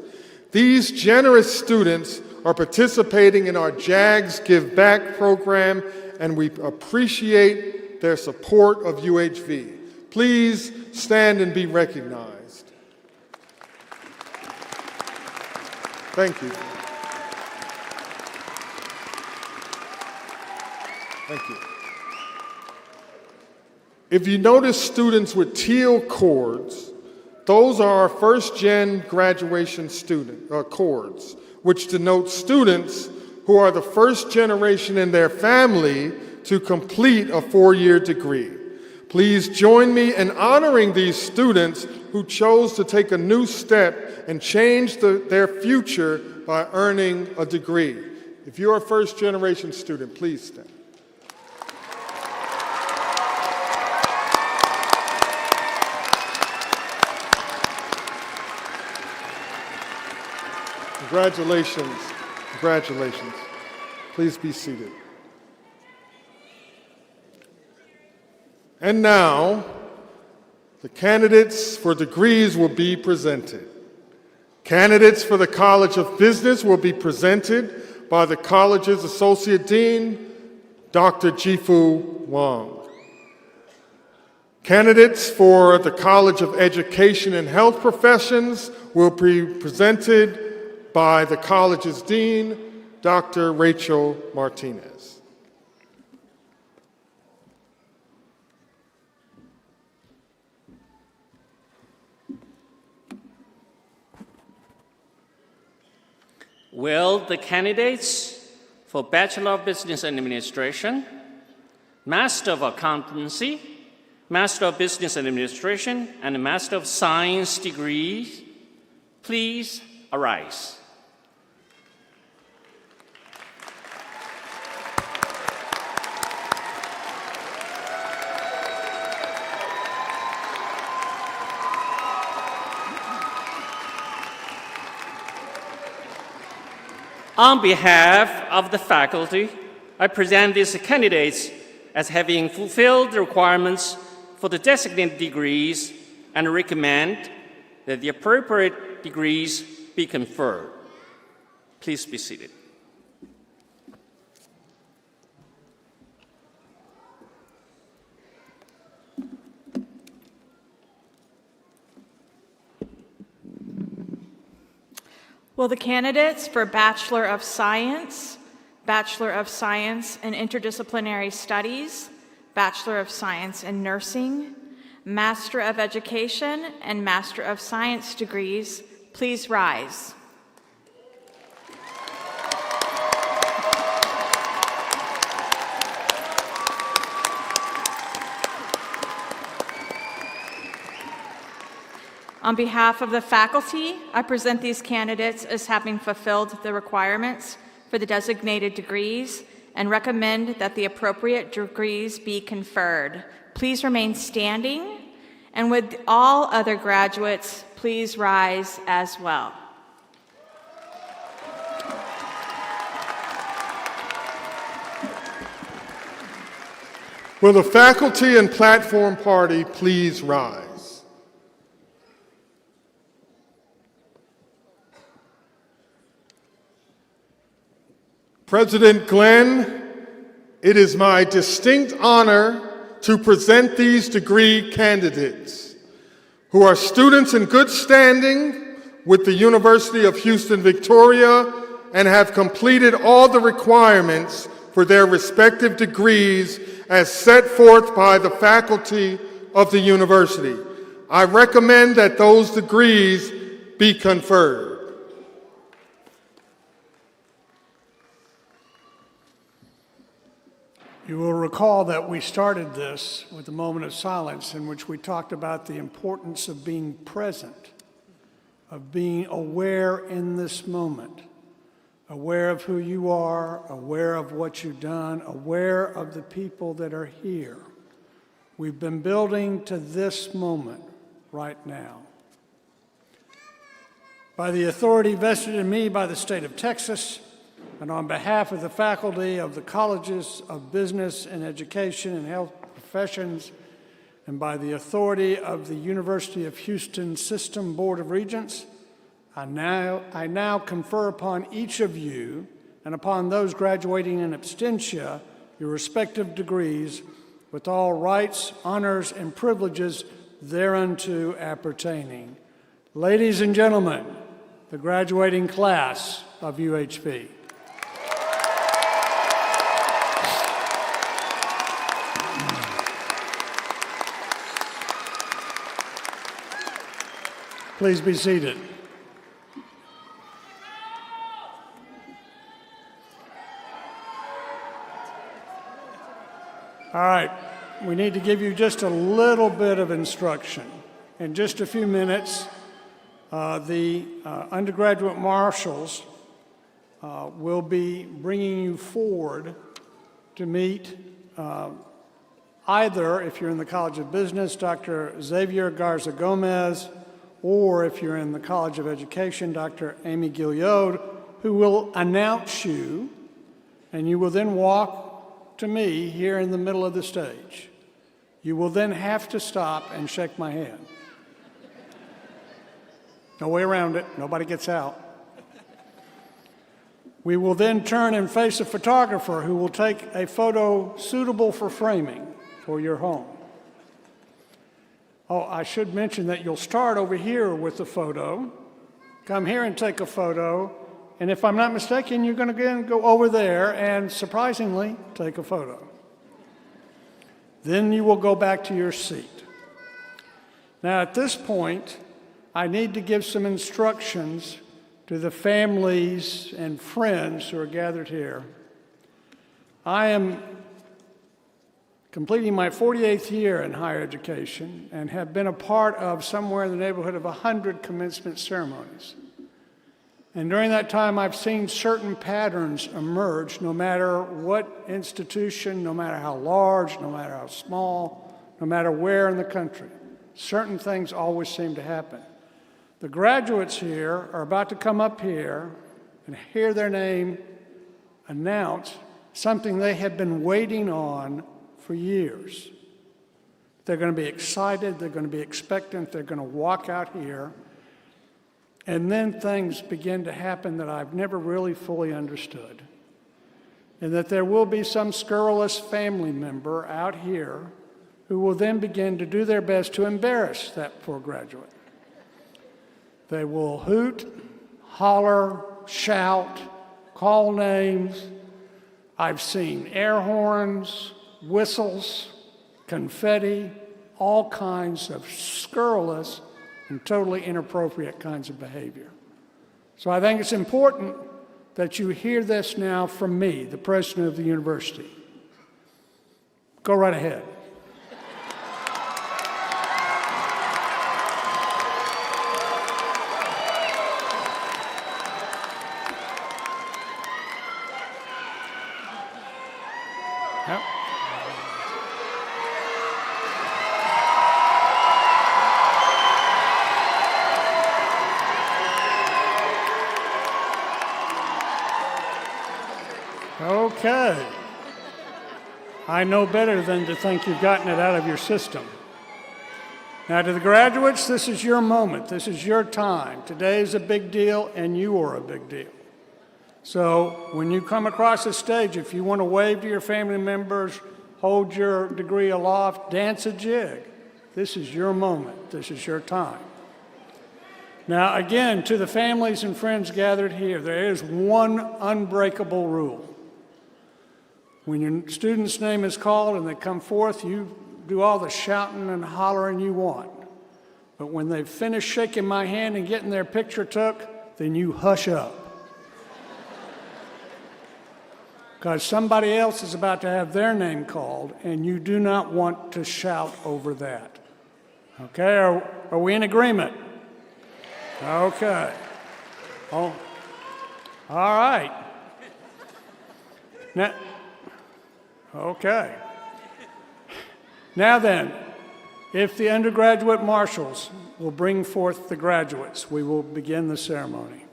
These generous students are participating in our JAGS Give Back program, and we appreciate their support of UHV. Please stand and be recognized. Thank you. Thank you. If you notice students with teal cords, those are our first-gen graduation cords, which denote students who are the first generation in their family to complete a 4-year degree. Please join me in honoring these students who chose to take a new step and change their future by earning a degree. If you're a first-generation student, please stand. Congratulations. Congratulations. Please be seated. And now, the candidates for degrees will be presented. Candidates for the College of Business will be presented by the college's Associate Dean, Dr. Jifu Wang. Candidates for the College of Education and Health Professions will be presented by the college's Dean, Dr. Rachel Martinez. Will the candidates for Bachelor of Business Administration, Master of Accountancy, Master of Business Administration, and Master of Science degrees please arise? On behalf of the faculty, I present these candidates as having fulfilled the requirements for the designated degrees and recommend that the appropriate degrees be conferred. Please be seated. Will the candidates for Bachelor of Science in Interdisciplinary Studies, Bachelor of Science in Nursing, Master of Education, and Master of Science degrees please rise? On behalf of the faculty, I present these candidates as having fulfilled the requirements for the designated degrees and recommend that the appropriate degrees be conferred. Please remain standing, and with all other graduates, please rise as well. Will the faculty and platform party please rise? President Glenn, it is my distinct honor to present these degree candidates who are students in good standing with the University of Houston-Victoria and have completed all the requirements for their respective degrees as set forth by the faculty of the university. I recommend that those degrees be conferred. You will recall that we started this with a moment of silence in which we talked about the importance of being present, of being aware in this moment, aware of who you are, aware of what you've done, aware of the people that are here. We've been building to this moment right now. By the authority vested in me by the state of Texas, and on behalf of the faculty of the colleges of business and education and health professions, and by the authority of the University of Houston System Board of Regents, I now confer upon each of you and upon those graduating in absentia your respective degrees with all rights, honors, and privileges thereunto appertaining. Ladies and gentlemen, the graduating class of UHV. Please be seated. All right, we need to give you just a little bit of instruction. In just a few minutes, the undergraduate marshals will be bringing you forward to meet either, if you're in the College of Business, Dr. Xavier Garza Gomez, or if you're in the College of Education, Dr. Amy Gilliod, who will announce you, and you will then walk to me here in the middle of the stage. You will then have to stop and shake my hand. No way around it. Nobody gets out. We will then turn and face a photographer who will take a photo suitable for framing for your home. Oh, I should mention that you'll start over here with the photo, come here and take a photo, and if I'm not mistaken, you're going to again go over there and, surprisingly, take a photo. Then you will go back to your seat. Now, at this point, I need to give some instructions to the families and friends who are gathered here, I am completing my 48th year in higher education and have been a part of somewhere in the neighborhood of 100 commencement ceremonies. And during that time, I've seen certain patterns emerge, no matter what institution, no matter how large, no matter how small, no matter where in the country. Certain things always seem to happen. The graduates here are about to come up here and hear their name announce something they have been waiting on for years. They're going to be excited, they're going to be expectant, they're going to walk out here, and then things begin to happen that I've never really fully understood. And that there will be some scurrilous family member out here who will then begin to do their best to embarrass that poor graduate. They will hoot, holler, shout, call names. I've seen air horns, whistles, confetti, all kinds of scurrilous and totally inappropriate kinds of behavior. So I think it's important that you hear this now from me, the president of the university. Go right ahead. Yep. Okay. I know better than to think you've gotten it out of your system. Now, to the graduates, this is your moment. This is your time. Today is a big deal, and you are a big deal. So when you come across the stage, if you want to wave to your family members, hold your degree aloft, dance a jig, this is your moment. This is your time. Now, again, to the families and friends gathered here, there is one unbreakable rule. When your student's name is called and they come forth, you do all the shouting and hollering you want. But when they've finished shaking my hand and getting their picture took, then you hush up. Because somebody else is about to have their name called, and you do not want to shout over that. Okay, are we in agreement? Okay. Oh, all right. Now, okay. Now then, if the undergraduate marshals will bring forth the graduates, we will begin the ceremony.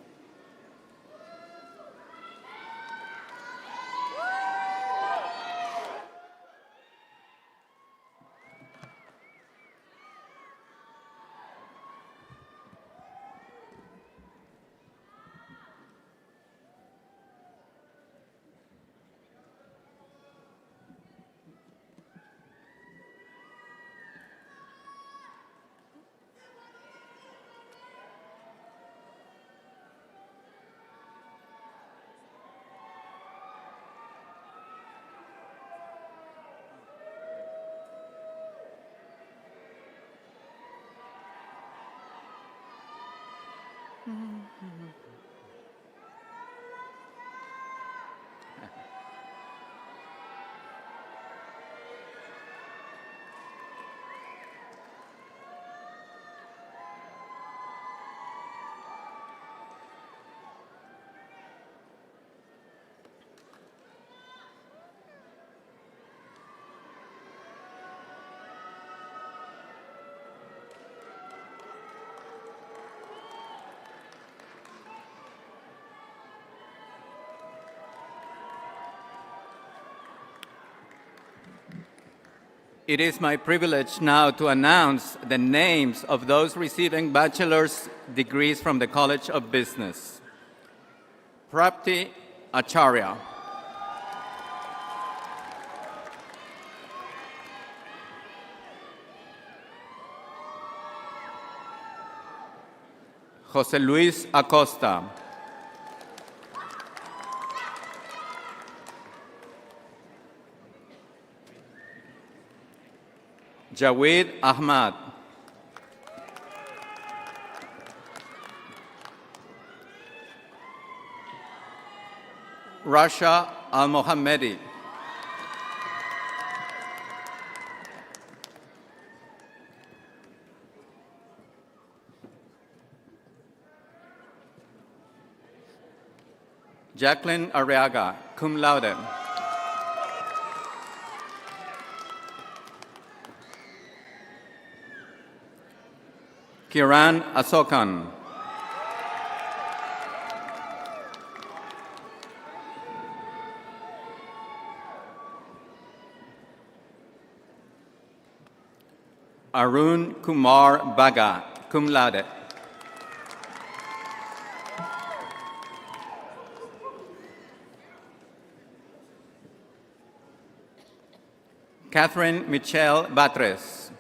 It is my privilege now to announce the names of those receiving bachelor's degrees from the College of Business. Prapti Acharya. José Luis Acosta. Jawed Ahmad. Rasha Al-Mohammedi. Jacqueline Arriaga, cum laude. Kiran Asokan. Arun Kumar Baga, cum laude. Catherine Michelle Batres.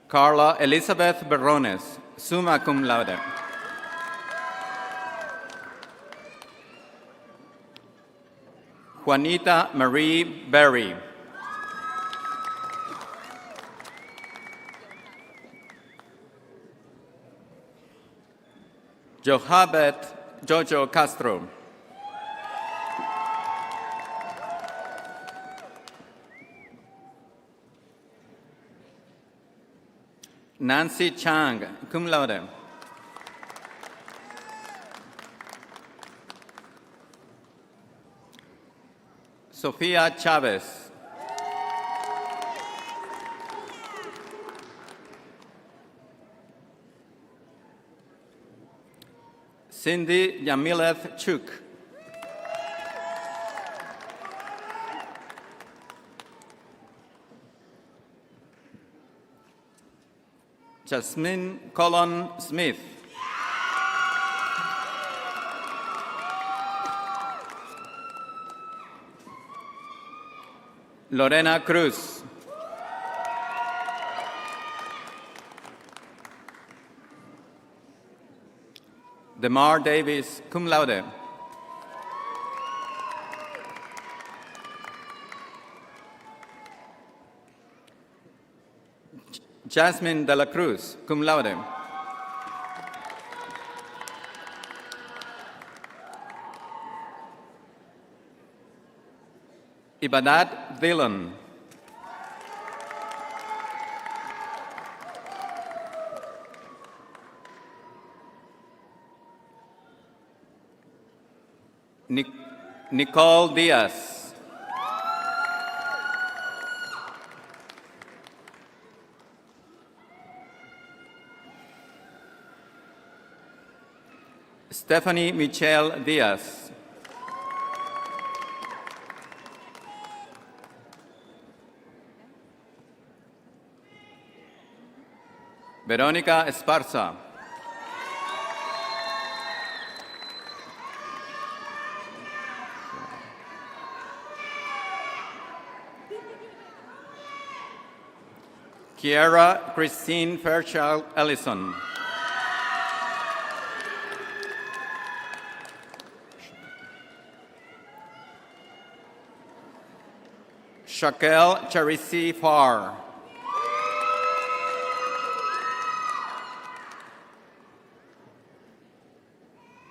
Carla Elizabeth Berrones, summa cum laude. Juanita Marie Berry. Johabet Jojo Castro. Nancy Chang, cum laude. Sofia Chavez. Cindy Yamileth Chuk. Jasmine Colon Smith. Lorena Cruz. Demar Davis, cum laude. Jasmine de la Cruz, cum laude. Ibadat Dillon. Nicole Diaz. Stephanie Michelle Diaz. Verónica Esparza. Kiera Christine Fairchild Ellison. Shaquelle Charisi Farr.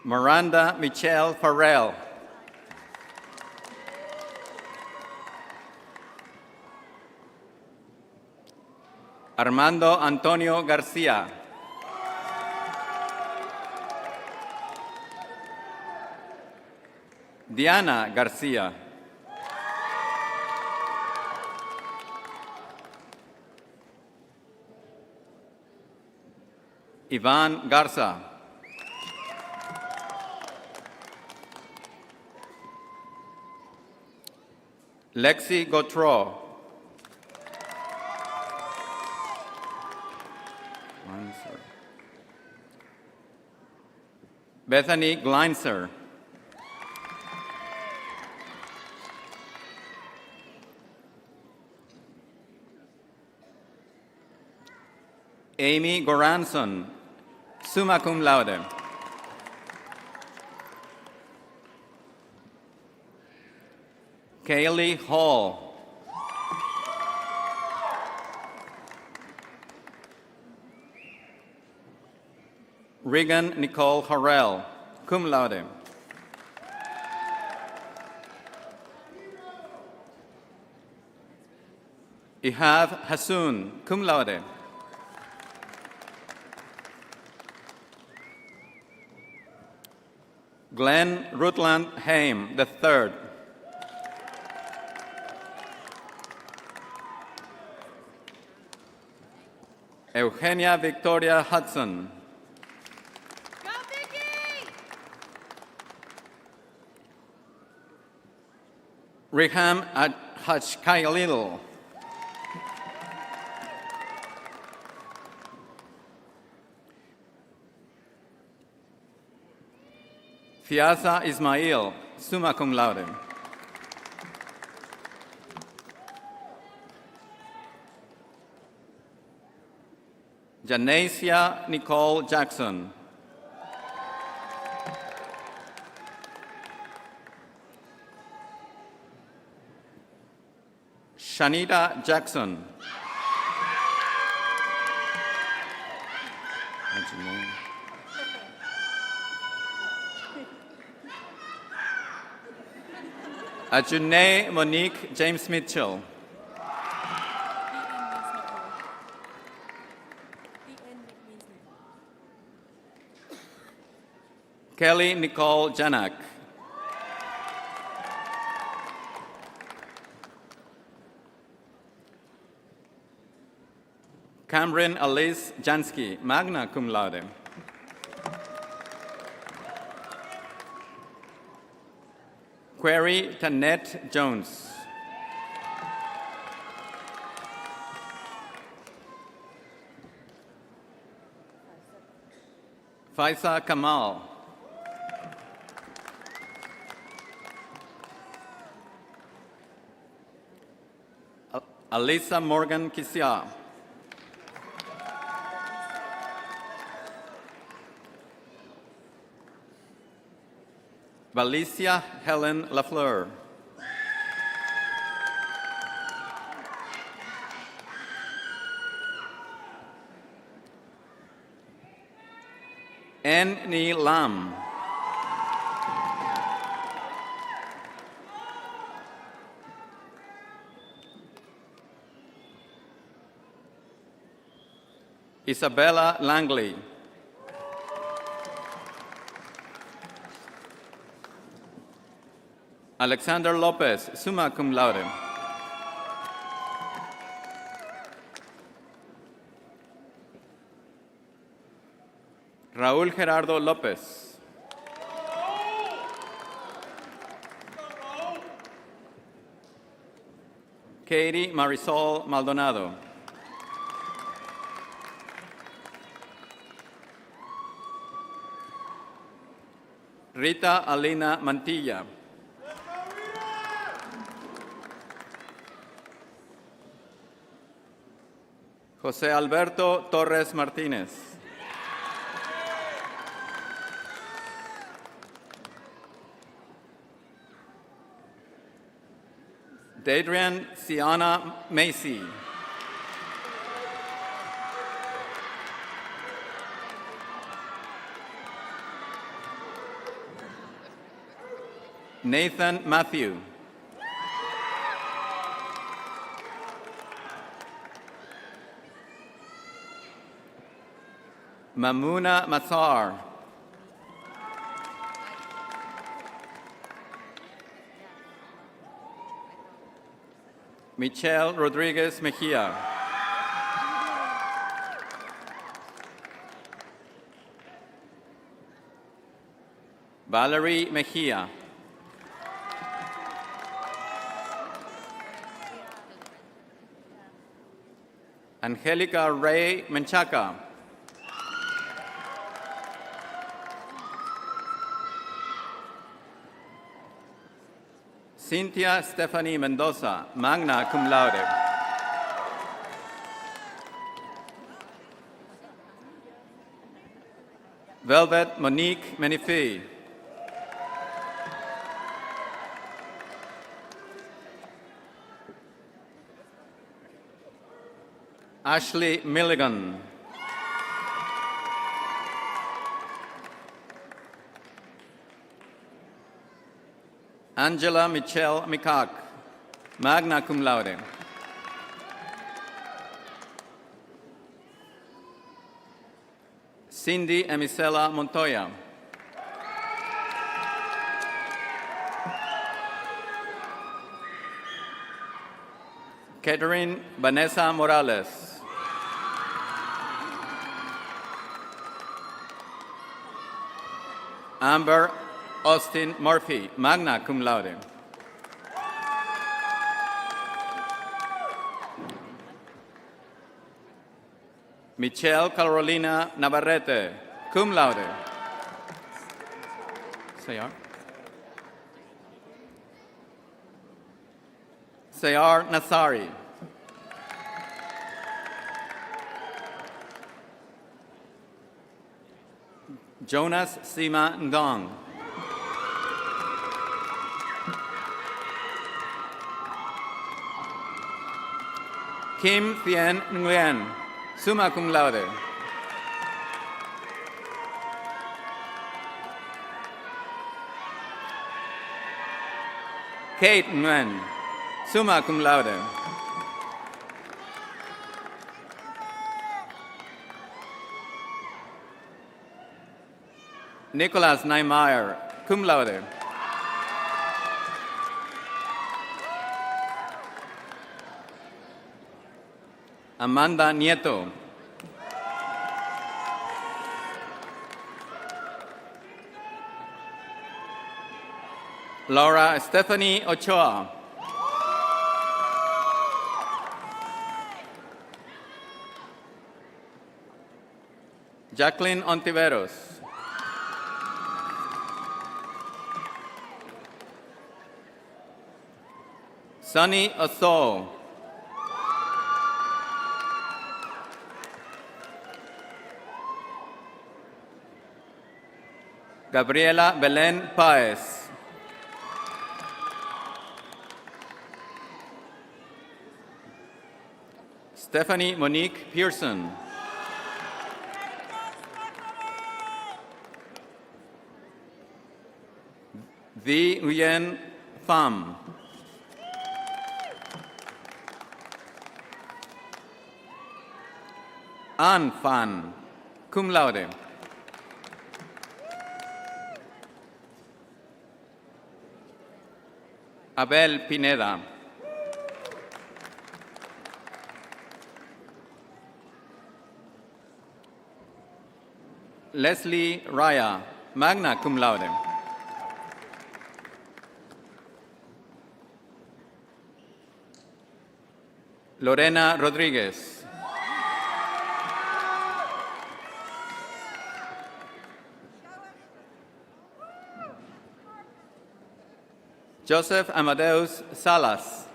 Miranda Michelle Farrell. Armando Antonio Garcia. Diana Garcia. Ivan Garza. Lexi Gautreau. Bethany Gleinser. Amy Goranson, summa cum laude. Kaylee Hall. Regent Nicole Harrell, cum laude. Ihab Hassoun, cum laude. Glenn Rutland Haim, III. Eugenia Victoria Hudson. Go, Vicky! Riham Hajkailil. Fiasa Ismail, summa cum laude. Janasia Nicole Jackson. Shanita Jackson. What's your name? Ajune Monique James Mitchell. Kelly Nicole Janak. Cameron Alice Jansky, magna cum laude. Query Tanette Jones. Faisa Kamal. Alisa Morgan Kisia. Valicia Helen Lafleur. Annie Lam. Isabella Langley. Alexander Lopez, summa cum laude. Raúl Gerardo López. Katy Marisol Maldonado. Rita Alina Mantilla. José Alberto Torres Martínez. Dadrian Siana Macy. Nathan Matthew. Mamuna Mathar. Michelle Rodriguez Mejia. Valerie Mejia. Angelica Ray Menchaca. Cynthia Stephanie Mendoza, magna cum laude. Velvet Monique Menifee. Ashley Milligan. Angela Michelle Mikak, magna cum laude. Cindy Emisela Montoya. Catherine Vanessa Morales. Amber Austin Murphy, magna cum laude. Michelle Carolina Navarrete, cum laude. Sayar Nasari. Jonas Sima Ngong. Kim Thien Nguyen, summa cum laude. Kate Nguyen, summa cum laude. Nicholas Niemeyer, cum laude. Amanda Nieto. Laura Stephanie Ochoa. Jacqueline Ontiveros. Sunny Oso. Gabriela Belen Paez. Stephanie Monique Pearson. The Nguyen Pham. An Phan, cum laude. Abel Pineda. Leslie Raya, magna cum laude. Lorena Rodriguez. Joseph Amadeus Salas.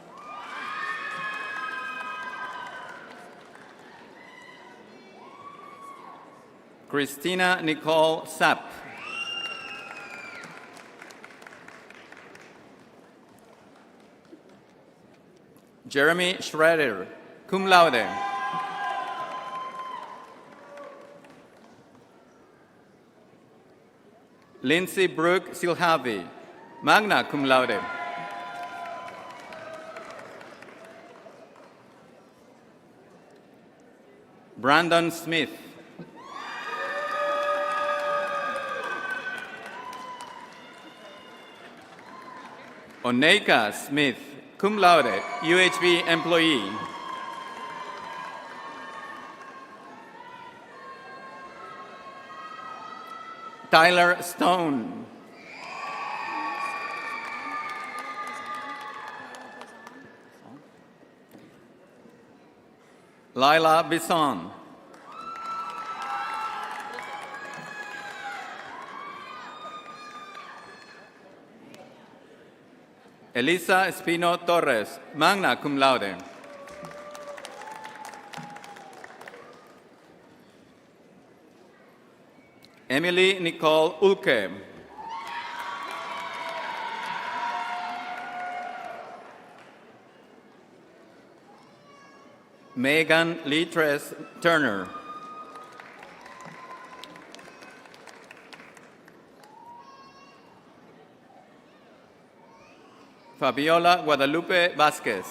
Christina Nicole Sapp. Jeremy Schroeder, cum laude. Lindsay Brooke Silhavi, magna cum laude. Brandon Smith. Oneika Smith, cum laude, UHV employee. Tyler Stone. Lila Bisson. Elisa Espino Torres, magna cum laude. Emily Nicole Ulke. Megan Litres Turner. Fabiola Guadalupe Vasquez.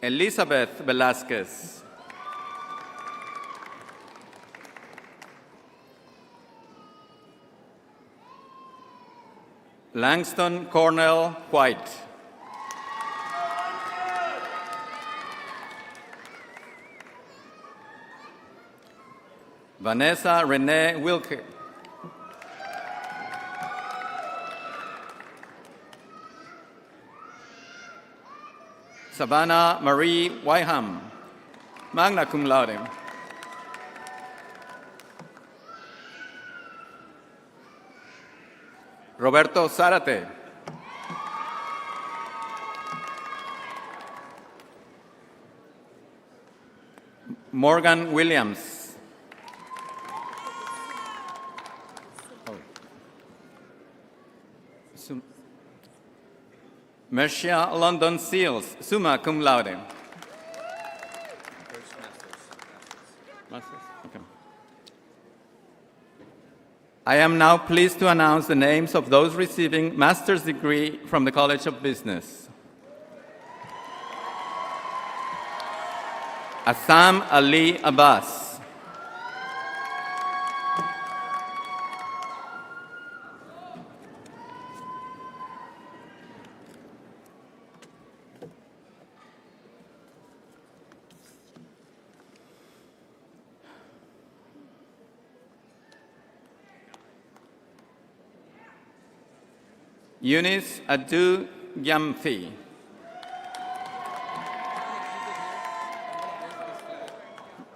Elizabeth Velasquez. Langston Cornell White. Vanessa Renee Wilke. Savannah Marie Wyham, magna cum laude. Roberto Zárate. Morgan Williams. Mercia London Seals, summa cum laude. Okay. I am now pleased to announce the names of those receiving master's degree from the College of Business. Assam Ali Abbas. Eunice Adu Gyamfi.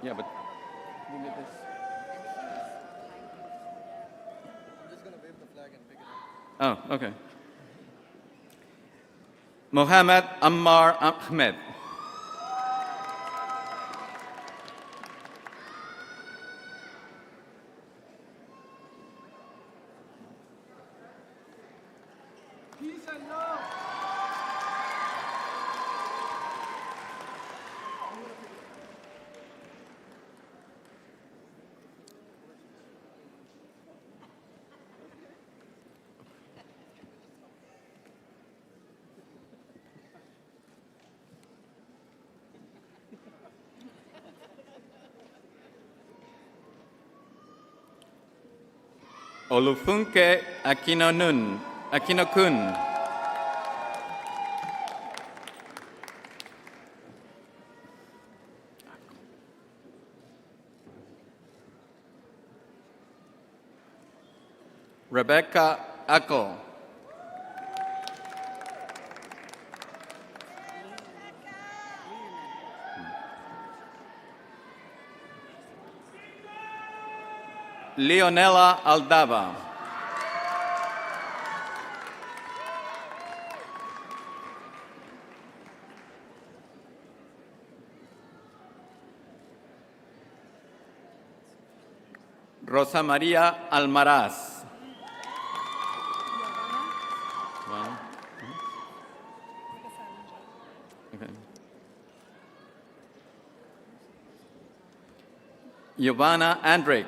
Yeah, but you need this. I'm just going to wave the flag and pick it up. Oh, okay. Mohammed Ammar Ahmed. Olufunke Akinokun. Rebecca Ackel. Leonela Aldava. Rosa María Almaraz. Okay. Giovanna Andrick.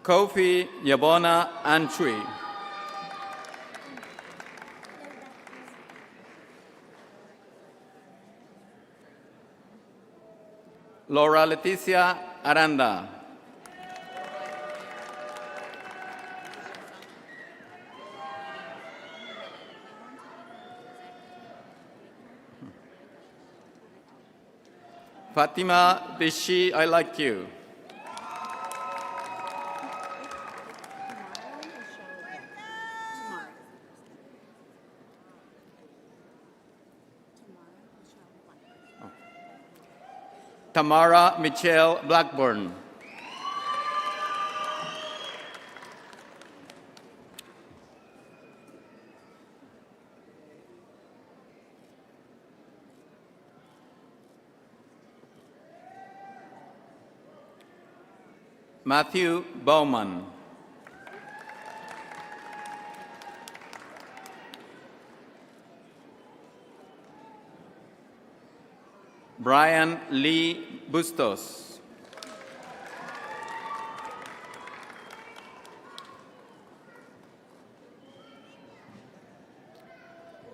Kofi Yabona Antwi. Laura Leticia Aranda. Fatima Bishi, I like you. Tamara Michelle Blackburn. Matthew Bowman. Brian Lee Bustos.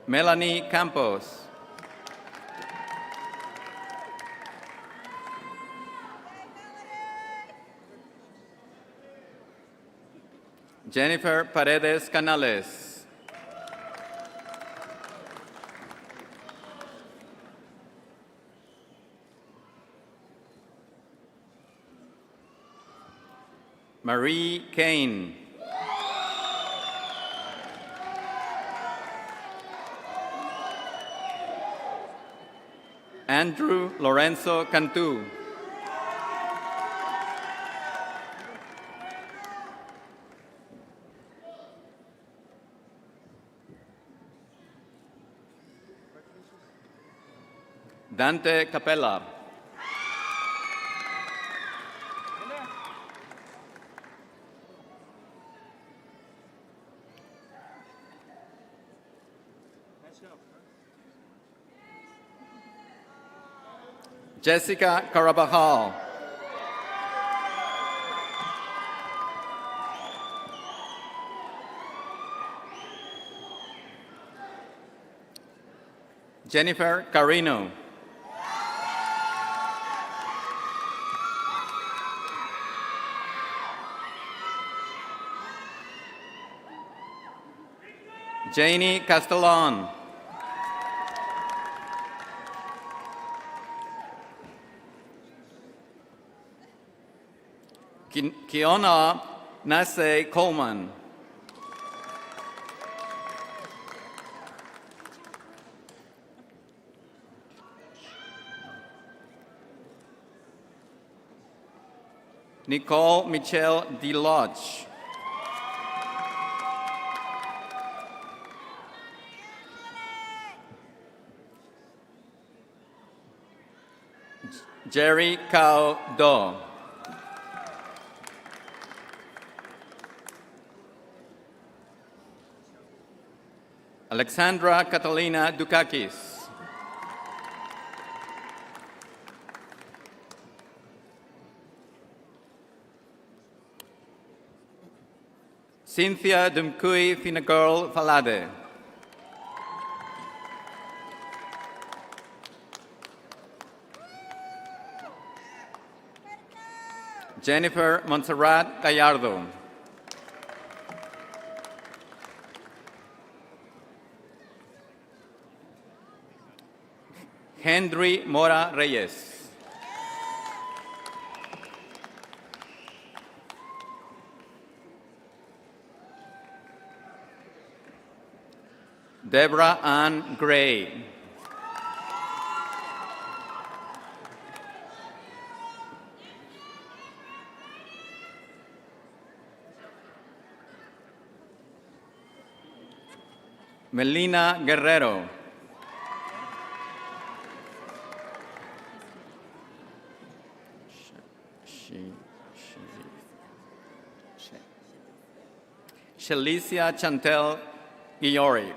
Melanie Campos. Jennifer Paredes Canales. Marie Kane. Andrew Lorenzo Cantu. Dante Capella. Jessica Carabajal. Jennifer Carino. Janie Castellon. Kiona Nase Coleman. Nicole Michelle DeLodge. Jerry Cao Do. Alexandra Catalina Dukakis. Cynthia Dumkui Finagirl Falade. Jennifer Montserrat Gallardo. Henry Mora Reyes. Deborah Ann Gray. Melina Guerrero. Shalicia Chantel Giori.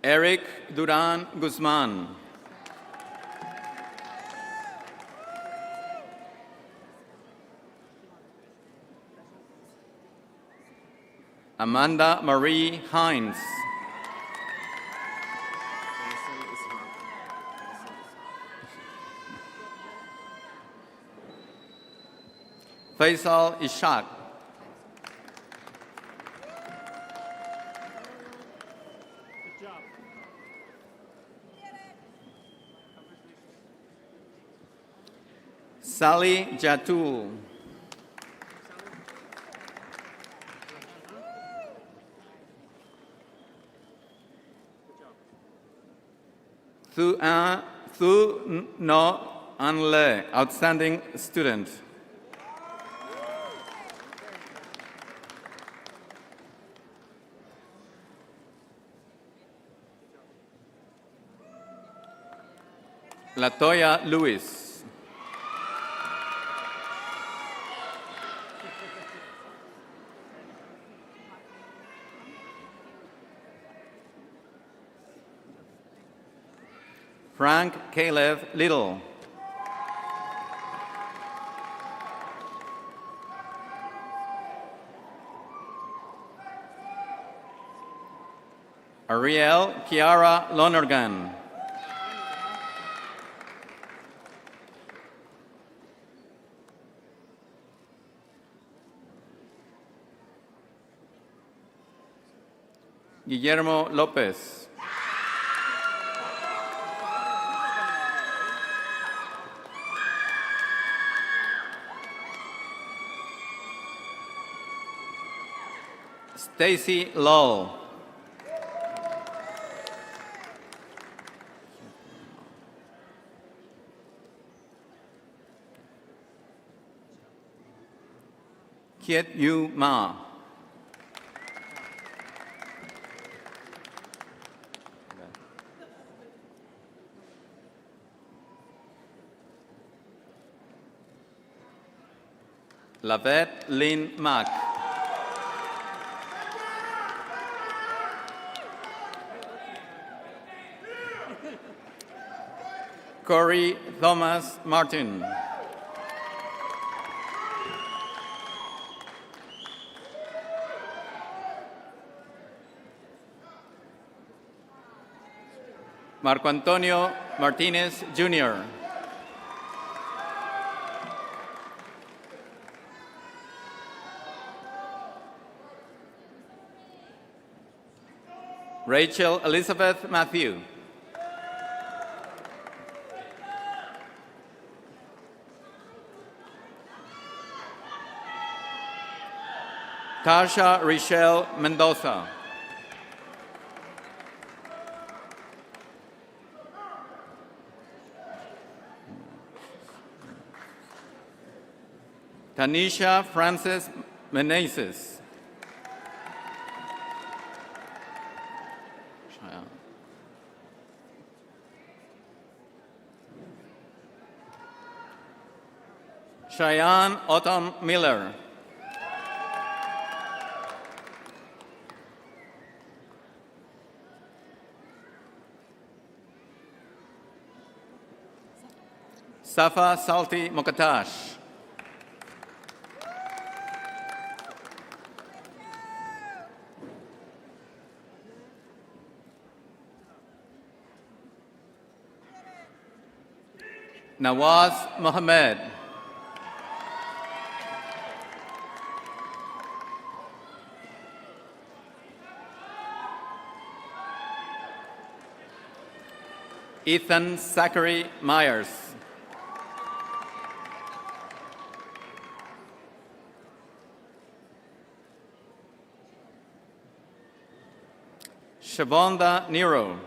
Eric Duran Guzman. Amanda Marie Hines. Faisal Ishaq. Sally Jatul. Thu No Anle, outstanding student. Latoya Lewis. Frank Caleb Little. Ariel Kiara Lonergan. Guillermo Lopez. Stacy Lull. Kiet Yu Ma. Lavette Lynn Mack. Corey Thomas Martin. Marco Antonio Martinez Jr. Rachel Elizabeth Matthew. Tasha Richelle Mendoza. Tanisha Frances Meneses. Cheyenne Autumn Miller. Safa Salti Mokatash. Nawaz Mohammed. Ethan Zachary Myers. Shavonda Nero.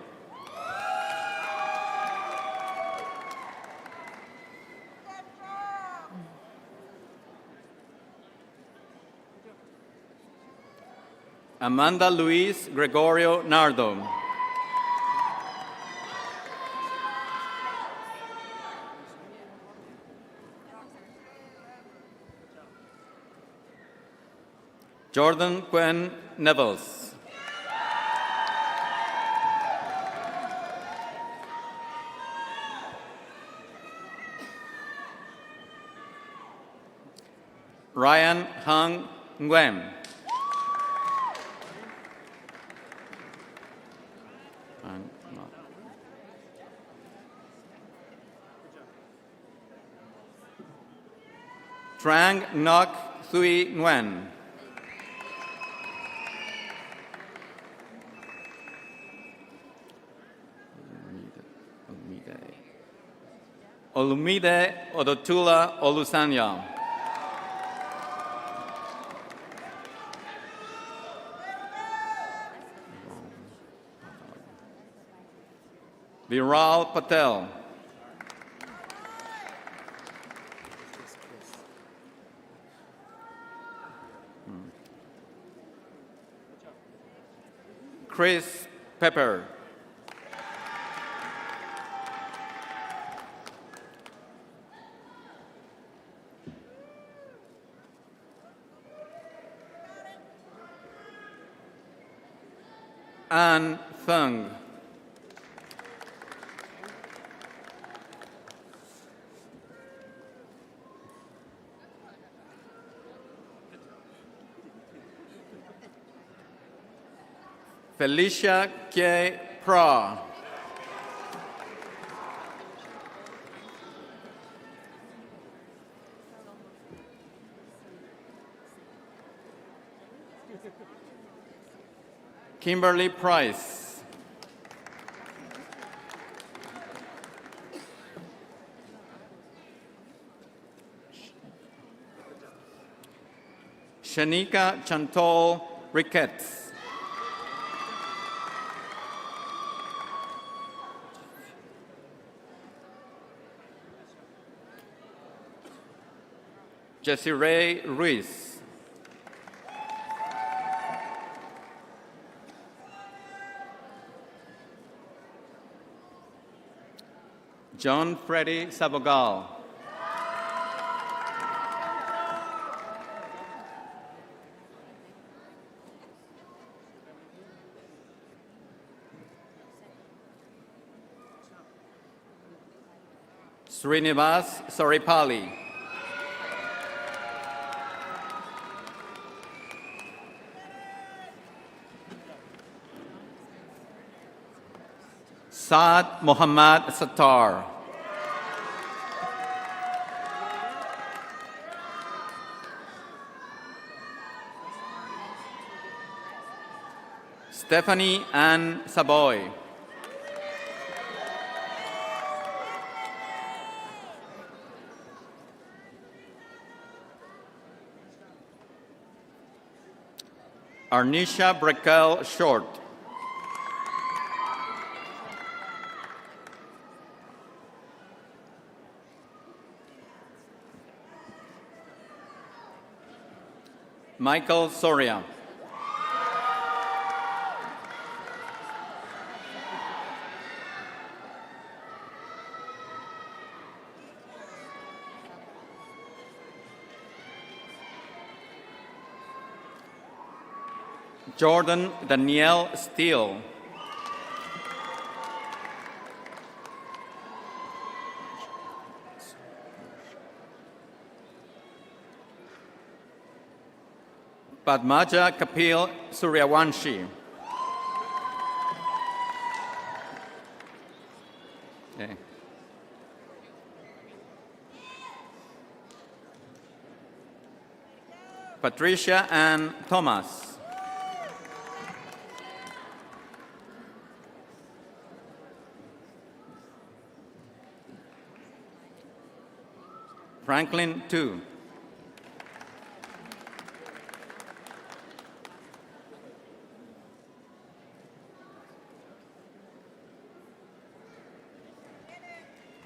Amanda Luis Gregorio Nardo. Jordan Quinn Nevels. Ryan Hang Nguyen. Trang Ngoc Thuy Nguyen. Olumide Odotula Olusanya. Viral Patel. Chris Pepper. Ann Thung. Felicia K. Pra. Kimberly Price. Shanika Chantol Ricketts. Jessie Ray Ruiz. John Freddy Sabogal. Srinivas Saripali. Saad Mohammad Sattar. Stephanie Ann Savoy. Arnisha Brekel Short. Michael Soria. Jordan Danielle Steele. Padmaja Kapil Suryawanshi. Okay. Patricia Ann Thomas. Franklin Tu.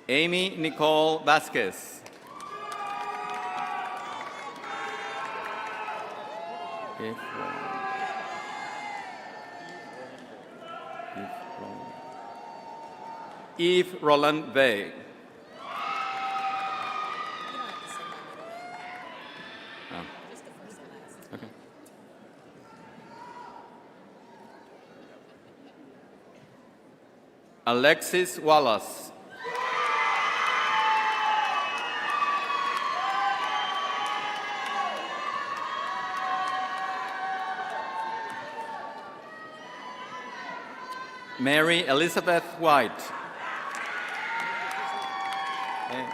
Amy Nicole Vasquez. Eve Roland Bay. Okay. Alexis Wallace. Mary Elizabeth White. Okay.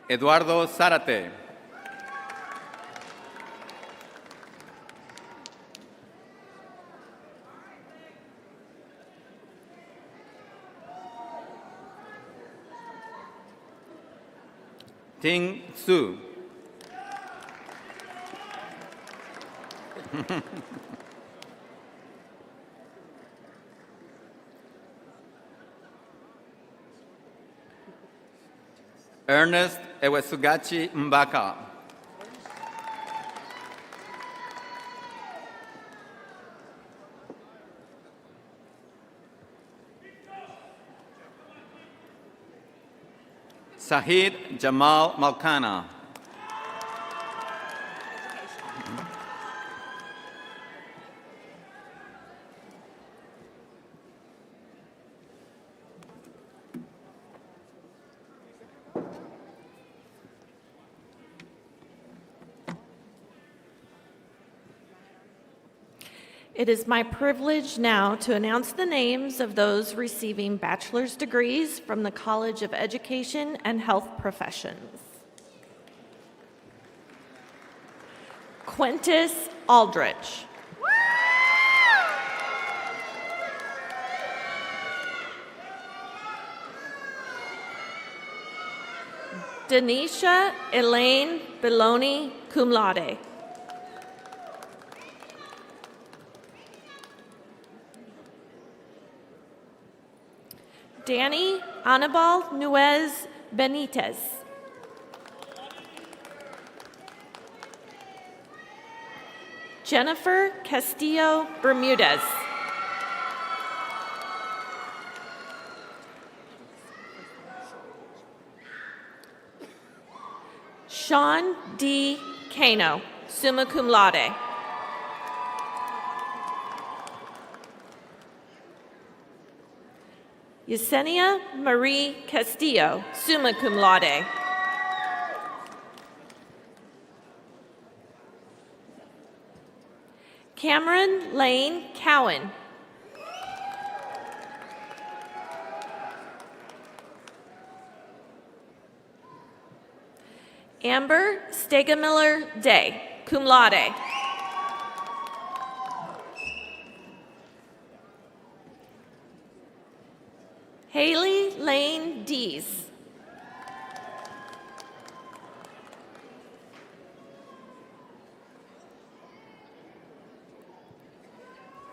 Eduardo Zárate. Ting Su. Ernest Ewesugachi Mbaka. Sahid Jamal Malkana. It is my privilege now to announce the names of those receiving bachelor's degrees from the College of Education and Health Professions. Quintus Aldrich. Denisha Elaine Belloni, cum laude. Danny Anibal Nuez Benitez. Jennifer Castillo Bermudez. Sean D. Cano, summa cum laude. Yesenia Marie Castillo, summa cum laude. Cameron Lane Cowan. Amber Stegemiller Day, cum laude. Haley Lane Dees.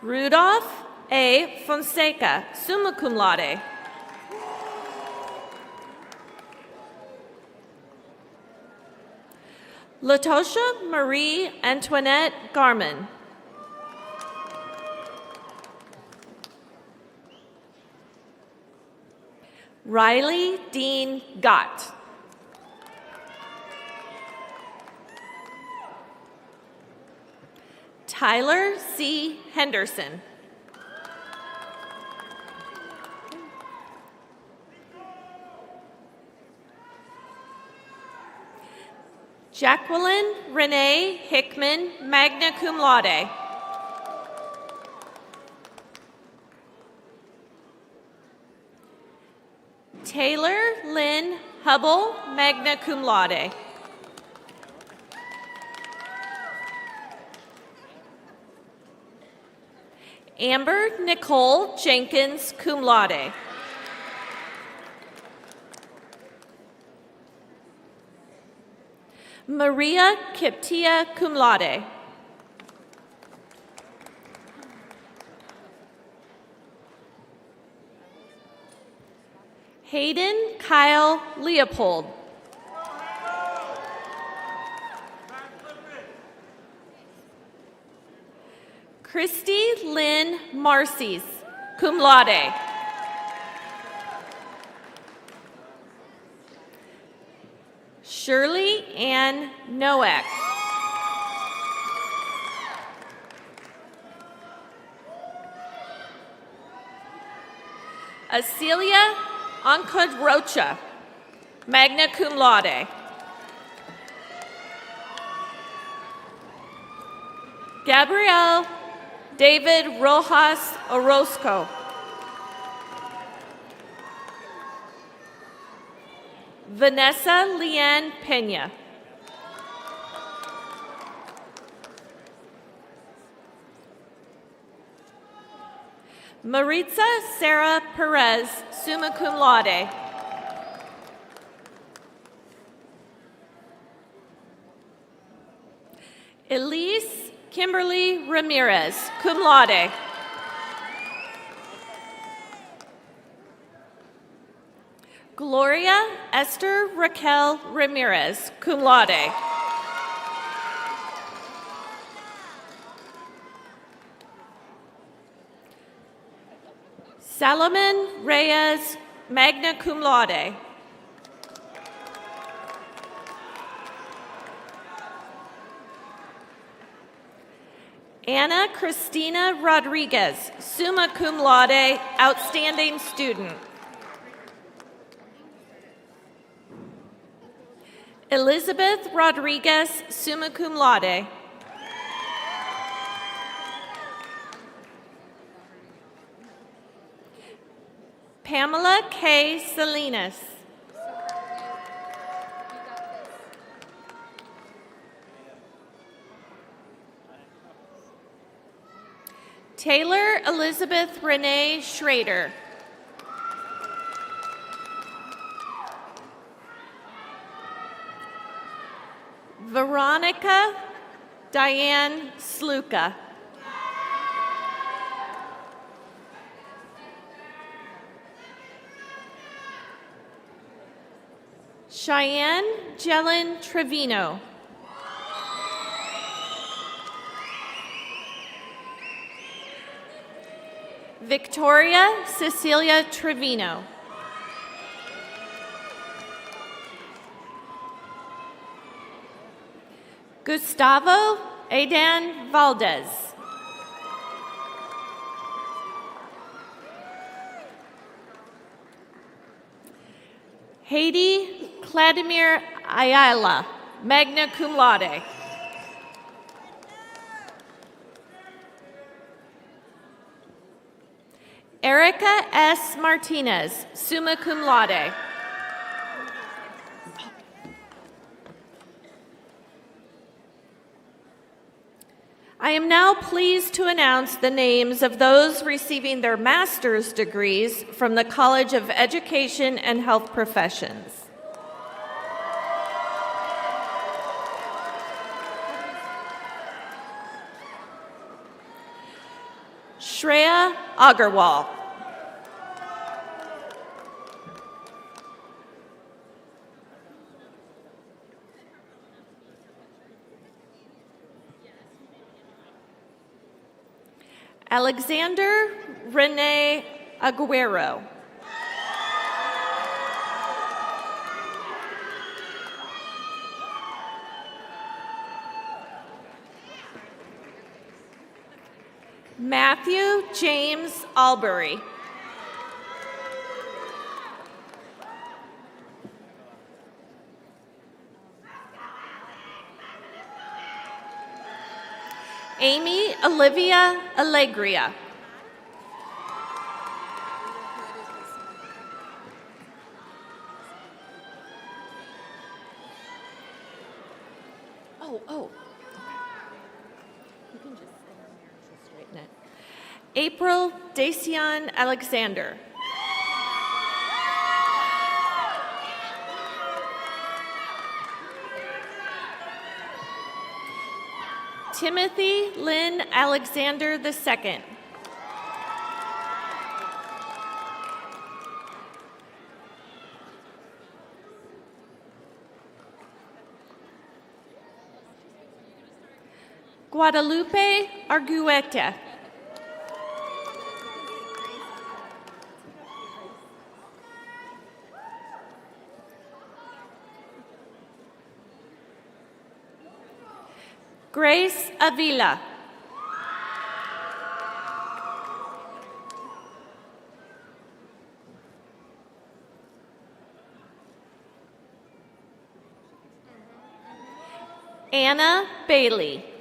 Rudolph A. Fonseca, summa cum laude. Latosha Marie Antoinette Garman. Riley Dean Gott. Tyler C. Henderson. Jacqueline Renee Hickman, magna cum laude. Taylor Lynn Hubble, magna cum laude. Amber Nicole Jenkins, cum laude. Maria Kiptia, cum laude. Hayden Kyle Leopold. Christy Lynn Marcies, cum laude. Shirley Ann Noack. Acelia Ancud-Rocha, magna cum laude. Gabrielle David Rojas Orozco. Vanessa Leanne Pena. Maritza Sarah Perez, summa cum laude. Elise Kimberly Ramirez, cum laude. Gloria Esther Raquel Ramirez, cum laude. Salomon Reyes, magna cum laude. Anna Christina Rodriguez, summa cum laude, outstanding student. Elizabeth Rodriguez, summa cum laude. Pamela K. Salinas. Taylor Elizabeth Renee Schrader. Veronica Diane Sluka. Cheyenne Jelen Trevino. Victoria Cecilia Trevino. Gustavo Aidan Valdez. Haiti Vladimir Ayala, magna cum laude. Erica S. Martinez, summa cum laude. I am now pleased to announce the names of those receiving their master's degrees from the College of Education and Health Professions. Shreya Agarwal. Alexander Rene Aguero. Matthew James Albury. Amy Olivia Allegria. Oh. You can just stay on there and she'll straighten it. April Dacian Alexander. Timothy Lynn Alexander II. Guadalupe Argueta. Grace Avila. Anna Bailey.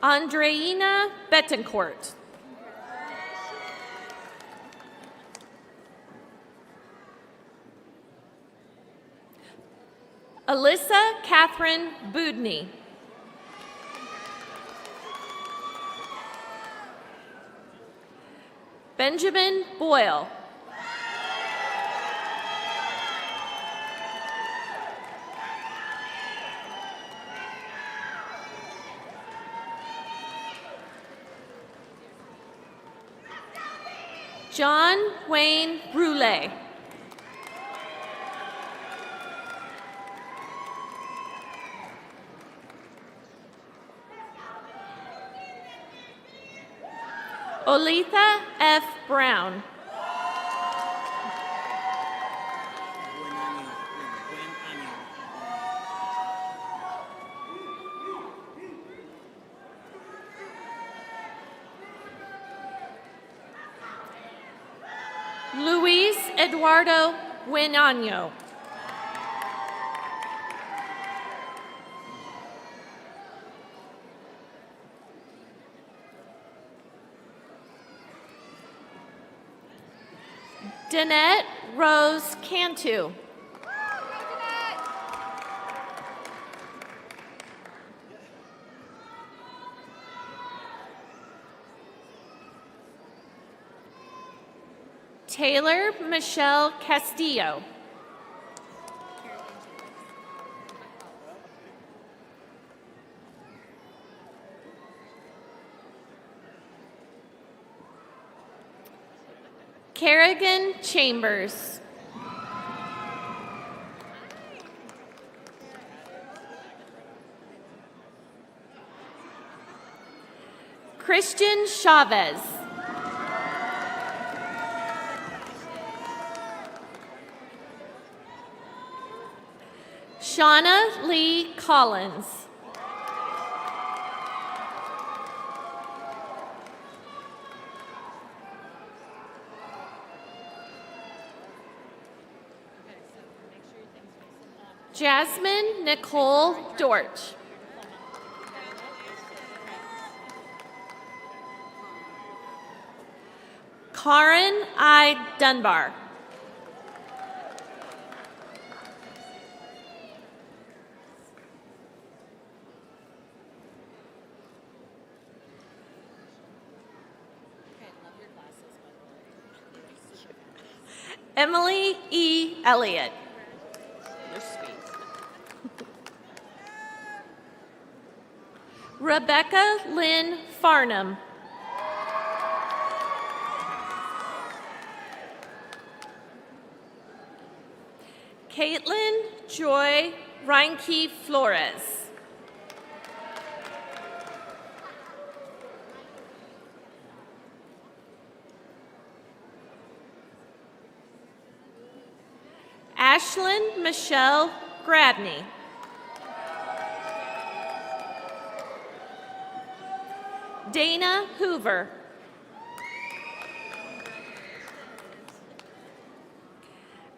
Andreina Betancourt. Alyssa Catherine Boudney. Benjamin Boyle. John Wayne Brule. Olitha F. Brown. Luis Eduardo Buenano. Danette Rose Cantu. Taylor Michelle Castillo. Kerrigan Chambers. Christian Chavez. Shauna Lee Collins. Jasmine Nicole Dortch. Karen I. Dunbar. Emily E. Elliott. Rebecca Lynn Farnham. Caitlin Joy Reinke Flores. Ashlyn Michelle Gradney. Dana Hoover.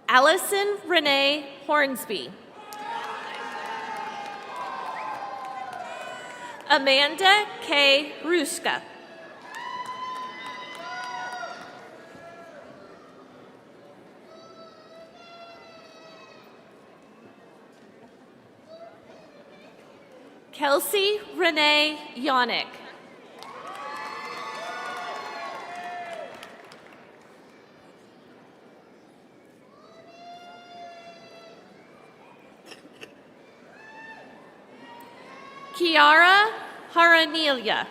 Allison Renee Hornsby. Amanda K. Ruska. Kelsey Renee Yonick. Kiara Haranelia.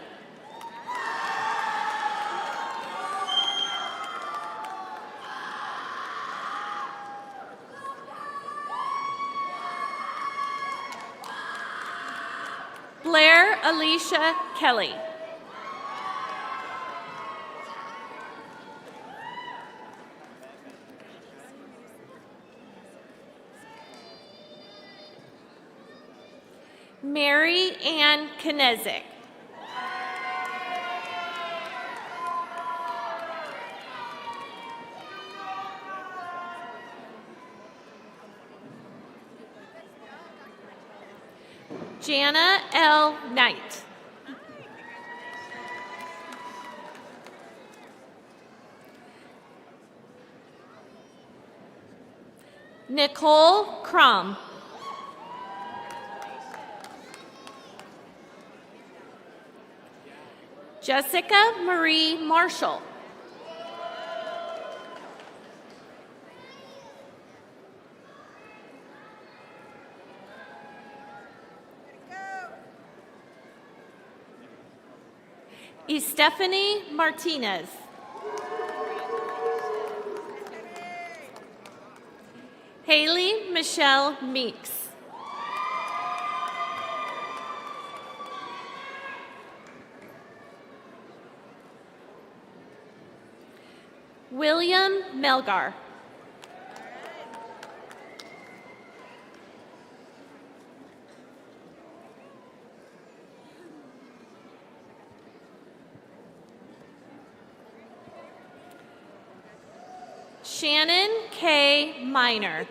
Blair Alicia Kelly. Mary Ann Knezik. Jana L. Knight. Nicole Crum. Jessica Marie Marshall. Stephanie Martinez. Haley Michelle Meeks. William Melgar. Shannon K. Minor.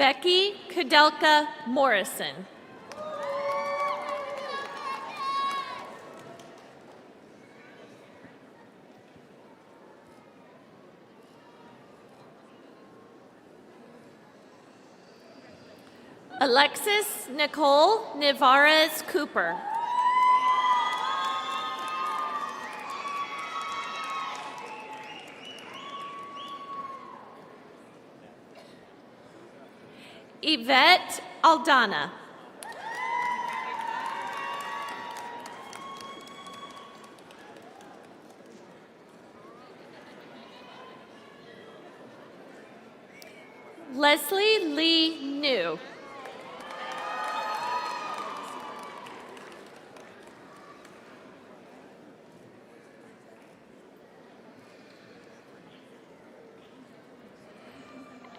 Becky Kudelka Morrison. Alexis Nicole Nivarez Cooper. Yvette Aldana. Leslie Lee New.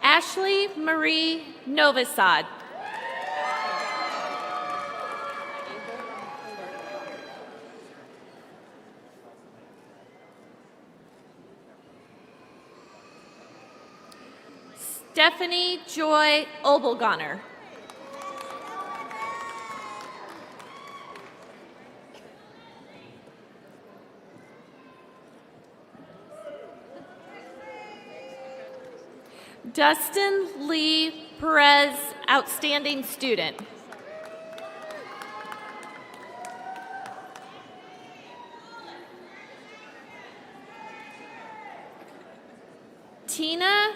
Ashley Marie Novosad. Stephanie Joy Obelgoner. Dustin Lee Perez, Outstanding Student. Tina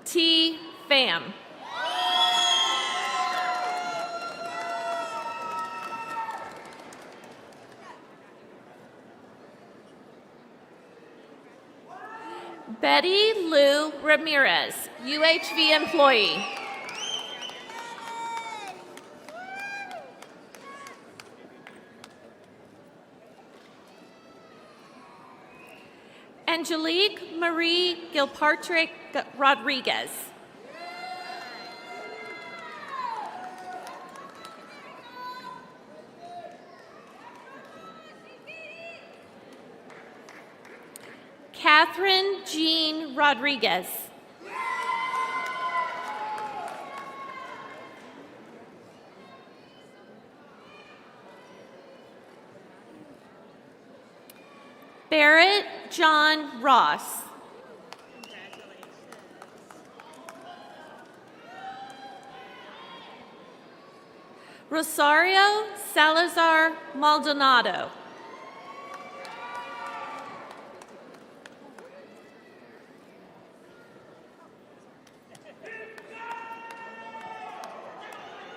T. Pham. Betty Lou Ramirez, UHV employee. Angelique Marie Gilpatrick Rodriguez. Catherine Jean Rodriguez. Barrett John Ross. Rosario Salazar Maldonado.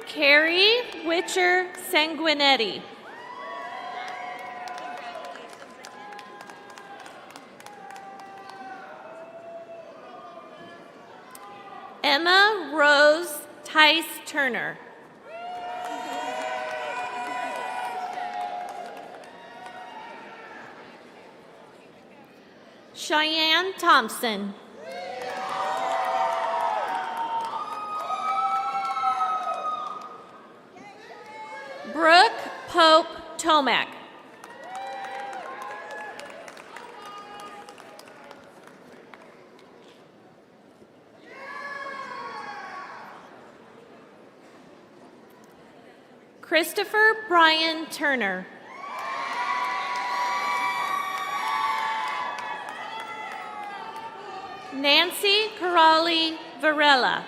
Carrie Witcher Sanguinetti. Emma Rose Tice Turner. Cheyenne Thompson. Brooke Pope Tomac. Christopher Brian Turner. Nancy Corrali Varela.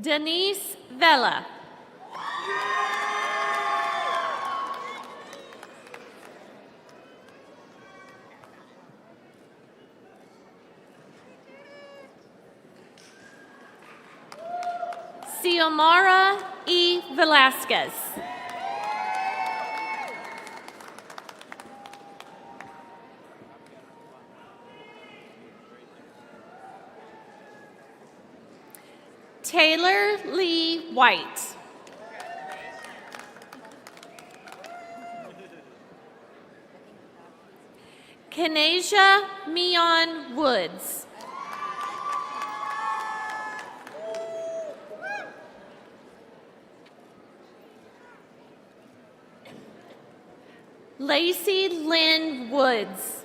Denise Vela. Xiomara E. Velasquez. Taylor Lee White. Kanasia Mion Woods. Lacey Lynn Woods.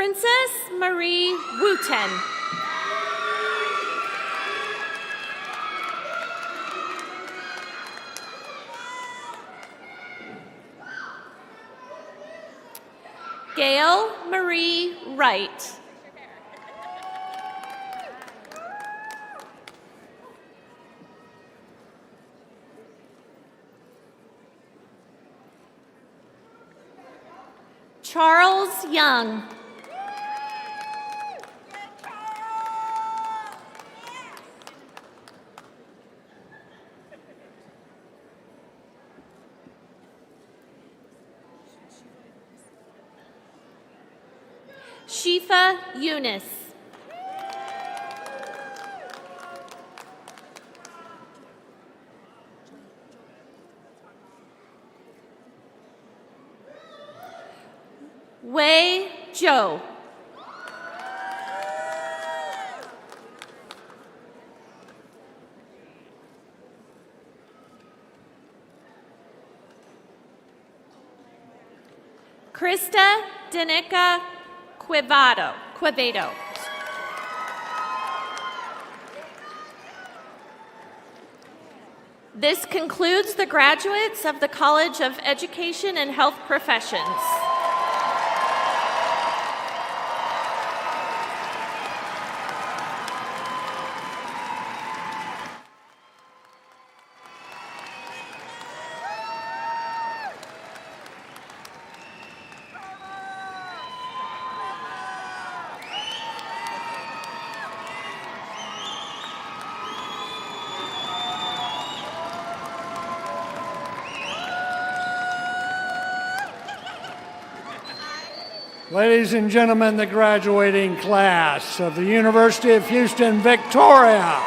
Princess Marie Wooten. Gail Marie Wright. Charles Young. Shifa Yunus. Wei Zhou. Krista Danica Quevedo. This concludes the graduates of the College of Education and Health Professions. Ladies and gentlemen, the graduating class of the University of Houston, Victoria.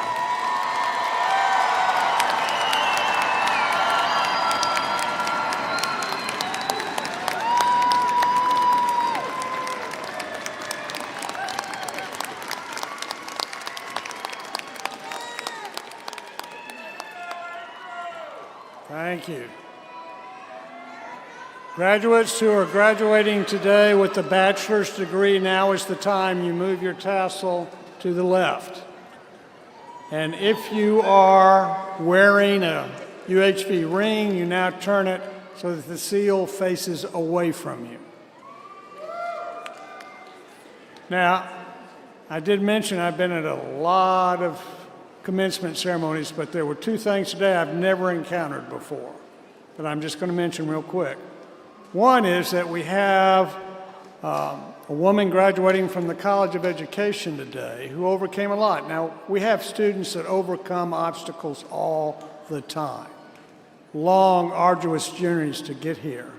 Thank you. Graduates who are graduating today with the bachelor's degree, now is the time you move your tassel to the left. And if you are wearing a UHV ring, you now turn it so that the seal faces away from you. Now, I did mention I've been at a lot of commencement ceremonies, but there were two things today I've never encountered before that I'm just going to mention real quick. One is that we have a woman graduating from the College of Education today who overcame a lot. Now, we have students that overcome obstacles all the time, long, arduous journeys to get here.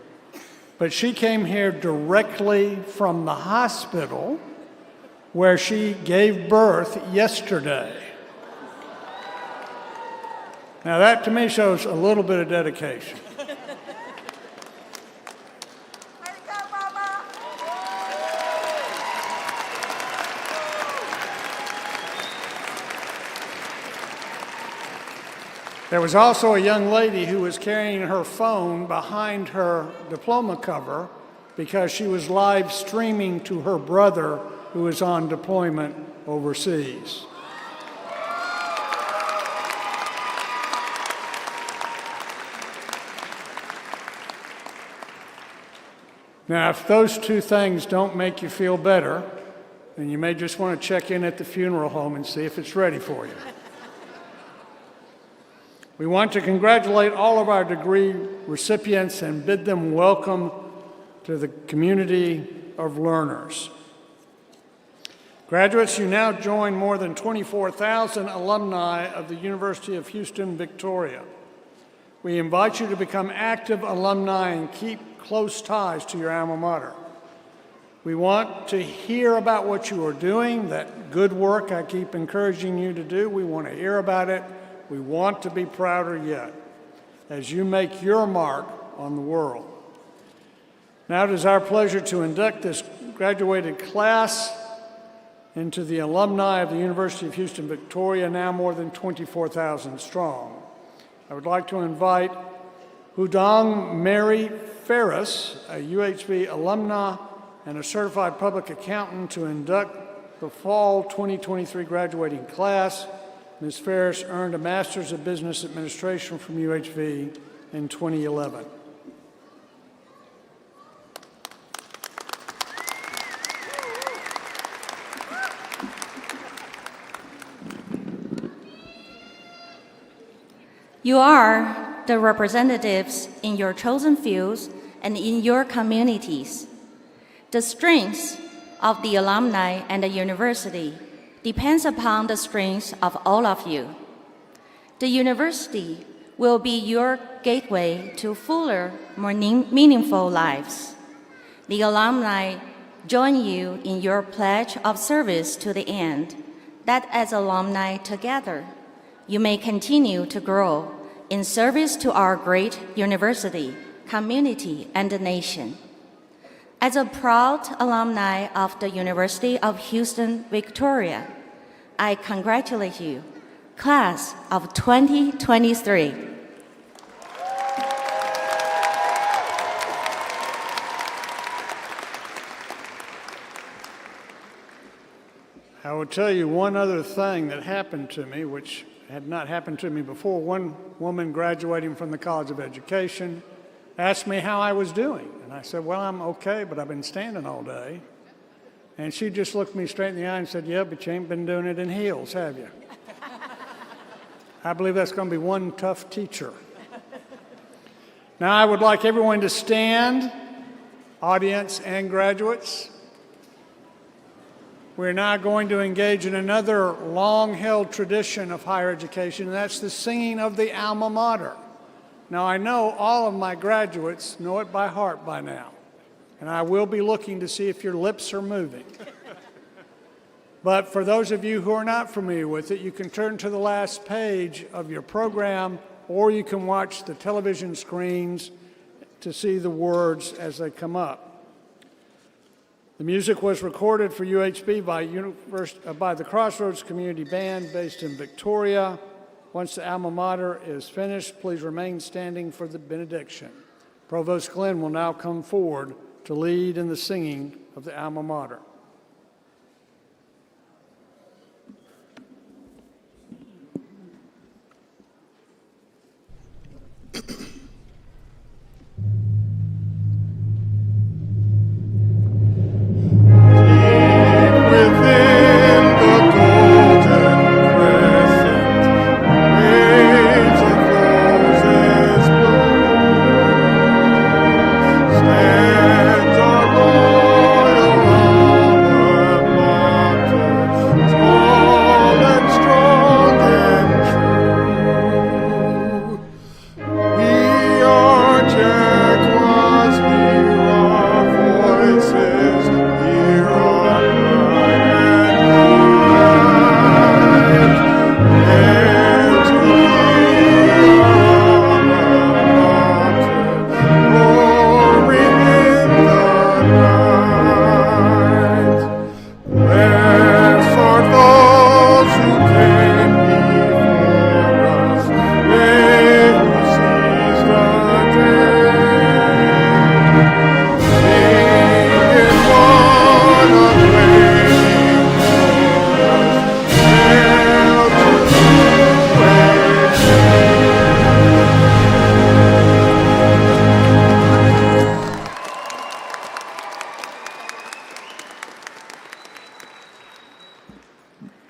But she came here directly from the hospital where she gave birth yesterday. Now, that to me shows a little bit of dedication. There was also a young lady who was carrying her phone behind her diploma cover because she was live streaming to her brother who was on deployment overseas. Now, if those two things don't make you feel better, then you may just want to check in at the funeral home and see if it's ready for you. We want to congratulate all of our degree recipients and bid them welcome to the community of learners. Graduates, you now join more than 24,000 alumni of the University of Houston, Victoria. We invite you to become active alumni and keep close ties to your alma mater. We want to hear about what you are doing, that good work I keep encouraging you to do. We want to hear about it. We want to be prouder yet as you make your mark on the world. Now it is our pleasure to induct this graduated class into the alumni of the University of Houston, Victoria, now more than 24,000 strong. I would like to invite Hudong Mary Ferris, a UHV alumna and a certified public accountant to induct the fall 2023 graduating class. Ms. Ferris earned a Master's of Business Administration from UHV in 2011. You are the representatives in your chosen fields and in your communities. The strength of the alumni and the university depends upon the strength of all of you. The university will be your gateway to fuller, more meaningful lives. The alumni join you in your pledge of service to the end, that as alumni together, you may continue to grow in service to our great university, community, and the nation. As a proud alumni of the University of Houston, Victoria, I congratulate you, class of 2023. I will tell you one other thing that happened to me, which had not happened to me before. One woman graduating from the College of Education asked me how I was doing. And I said, well, I'm okay, but I've been standing all day. And she just looked me straight in the eye and said, yeah, but you ain't been doing it in heels, have you? I believe that's going to be one tough teacher. Now, I would like everyone to stand, audience and graduates. We're now going to engage in another long-held tradition of higher education, and that's the singing of the alma mater. Now, I know all of my graduates know it by heart by now, and I will be looking to see if your lips are moving. But for those of you who are not familiar with it, you can turn to the last page of your program, or you can watch the television screens to see the words as they come up. The music was recorded for UHB by the Crossroads Community Band based in Victoria. Once the alma mater is finished, please remain standing for the benediction. Provost Glenn will now come forward to lead in the singing of the alma mater.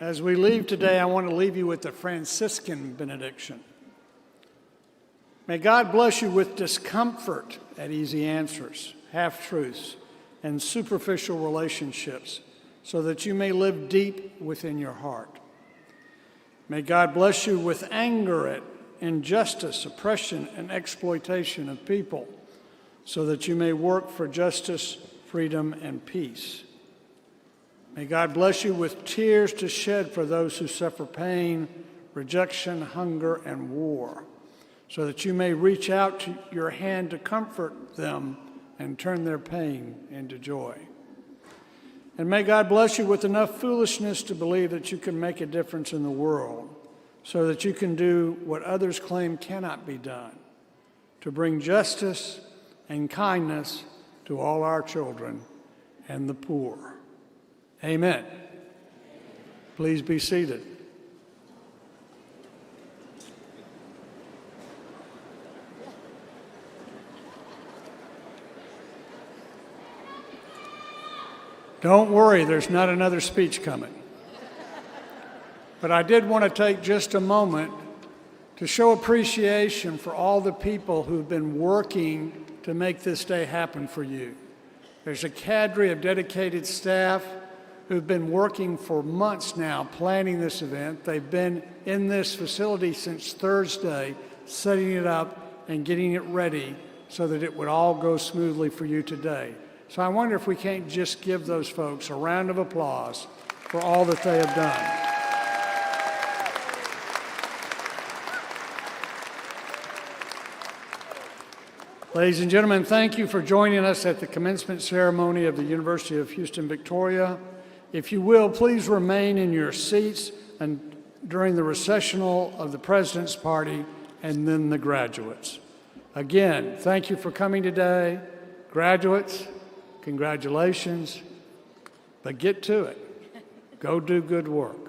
As we leave today, I want to leave you with the Franciscan benediction. May God bless you with discomfort at easy answers, half-truths, and superficial relationships, so that you may live deep within your heart. May God bless you with anger at injustice, oppression, and exploitation of people, so that you may work for justice, freedom, and peace. May God bless you with tears to shed for those who suffer pain, rejection, hunger, and war, so that you may reach out to your hand to comfort them and turn their pain into joy. And may God bless you with enough foolishness to believe that you can make a difference in the world, so that you can do what others claim cannot be done, to bring justice and kindness to all our children. and the poor. Amen. Please be seated. Don't worry, there's not another speech coming. But I did want to take just a moment to show appreciation for all the people who've been working to make this day happen for you. There's a cadre of dedicated staff who've been working for months now planning this event. They've been in this facility since Thursday, setting it up and getting it ready so that it would all go smoothly for you today. So I wonder if we can't just give those folks a round of applause for all that they have done. Ladies and gentlemen, thank you for joining us at the commencement ceremony of the University of Houston, Victoria. If you will, please remain in your seats and during the recessional of the President's Party and then the graduates. Again, thank you for coming today. Graduates, congratulations, but get to it. Go do good work.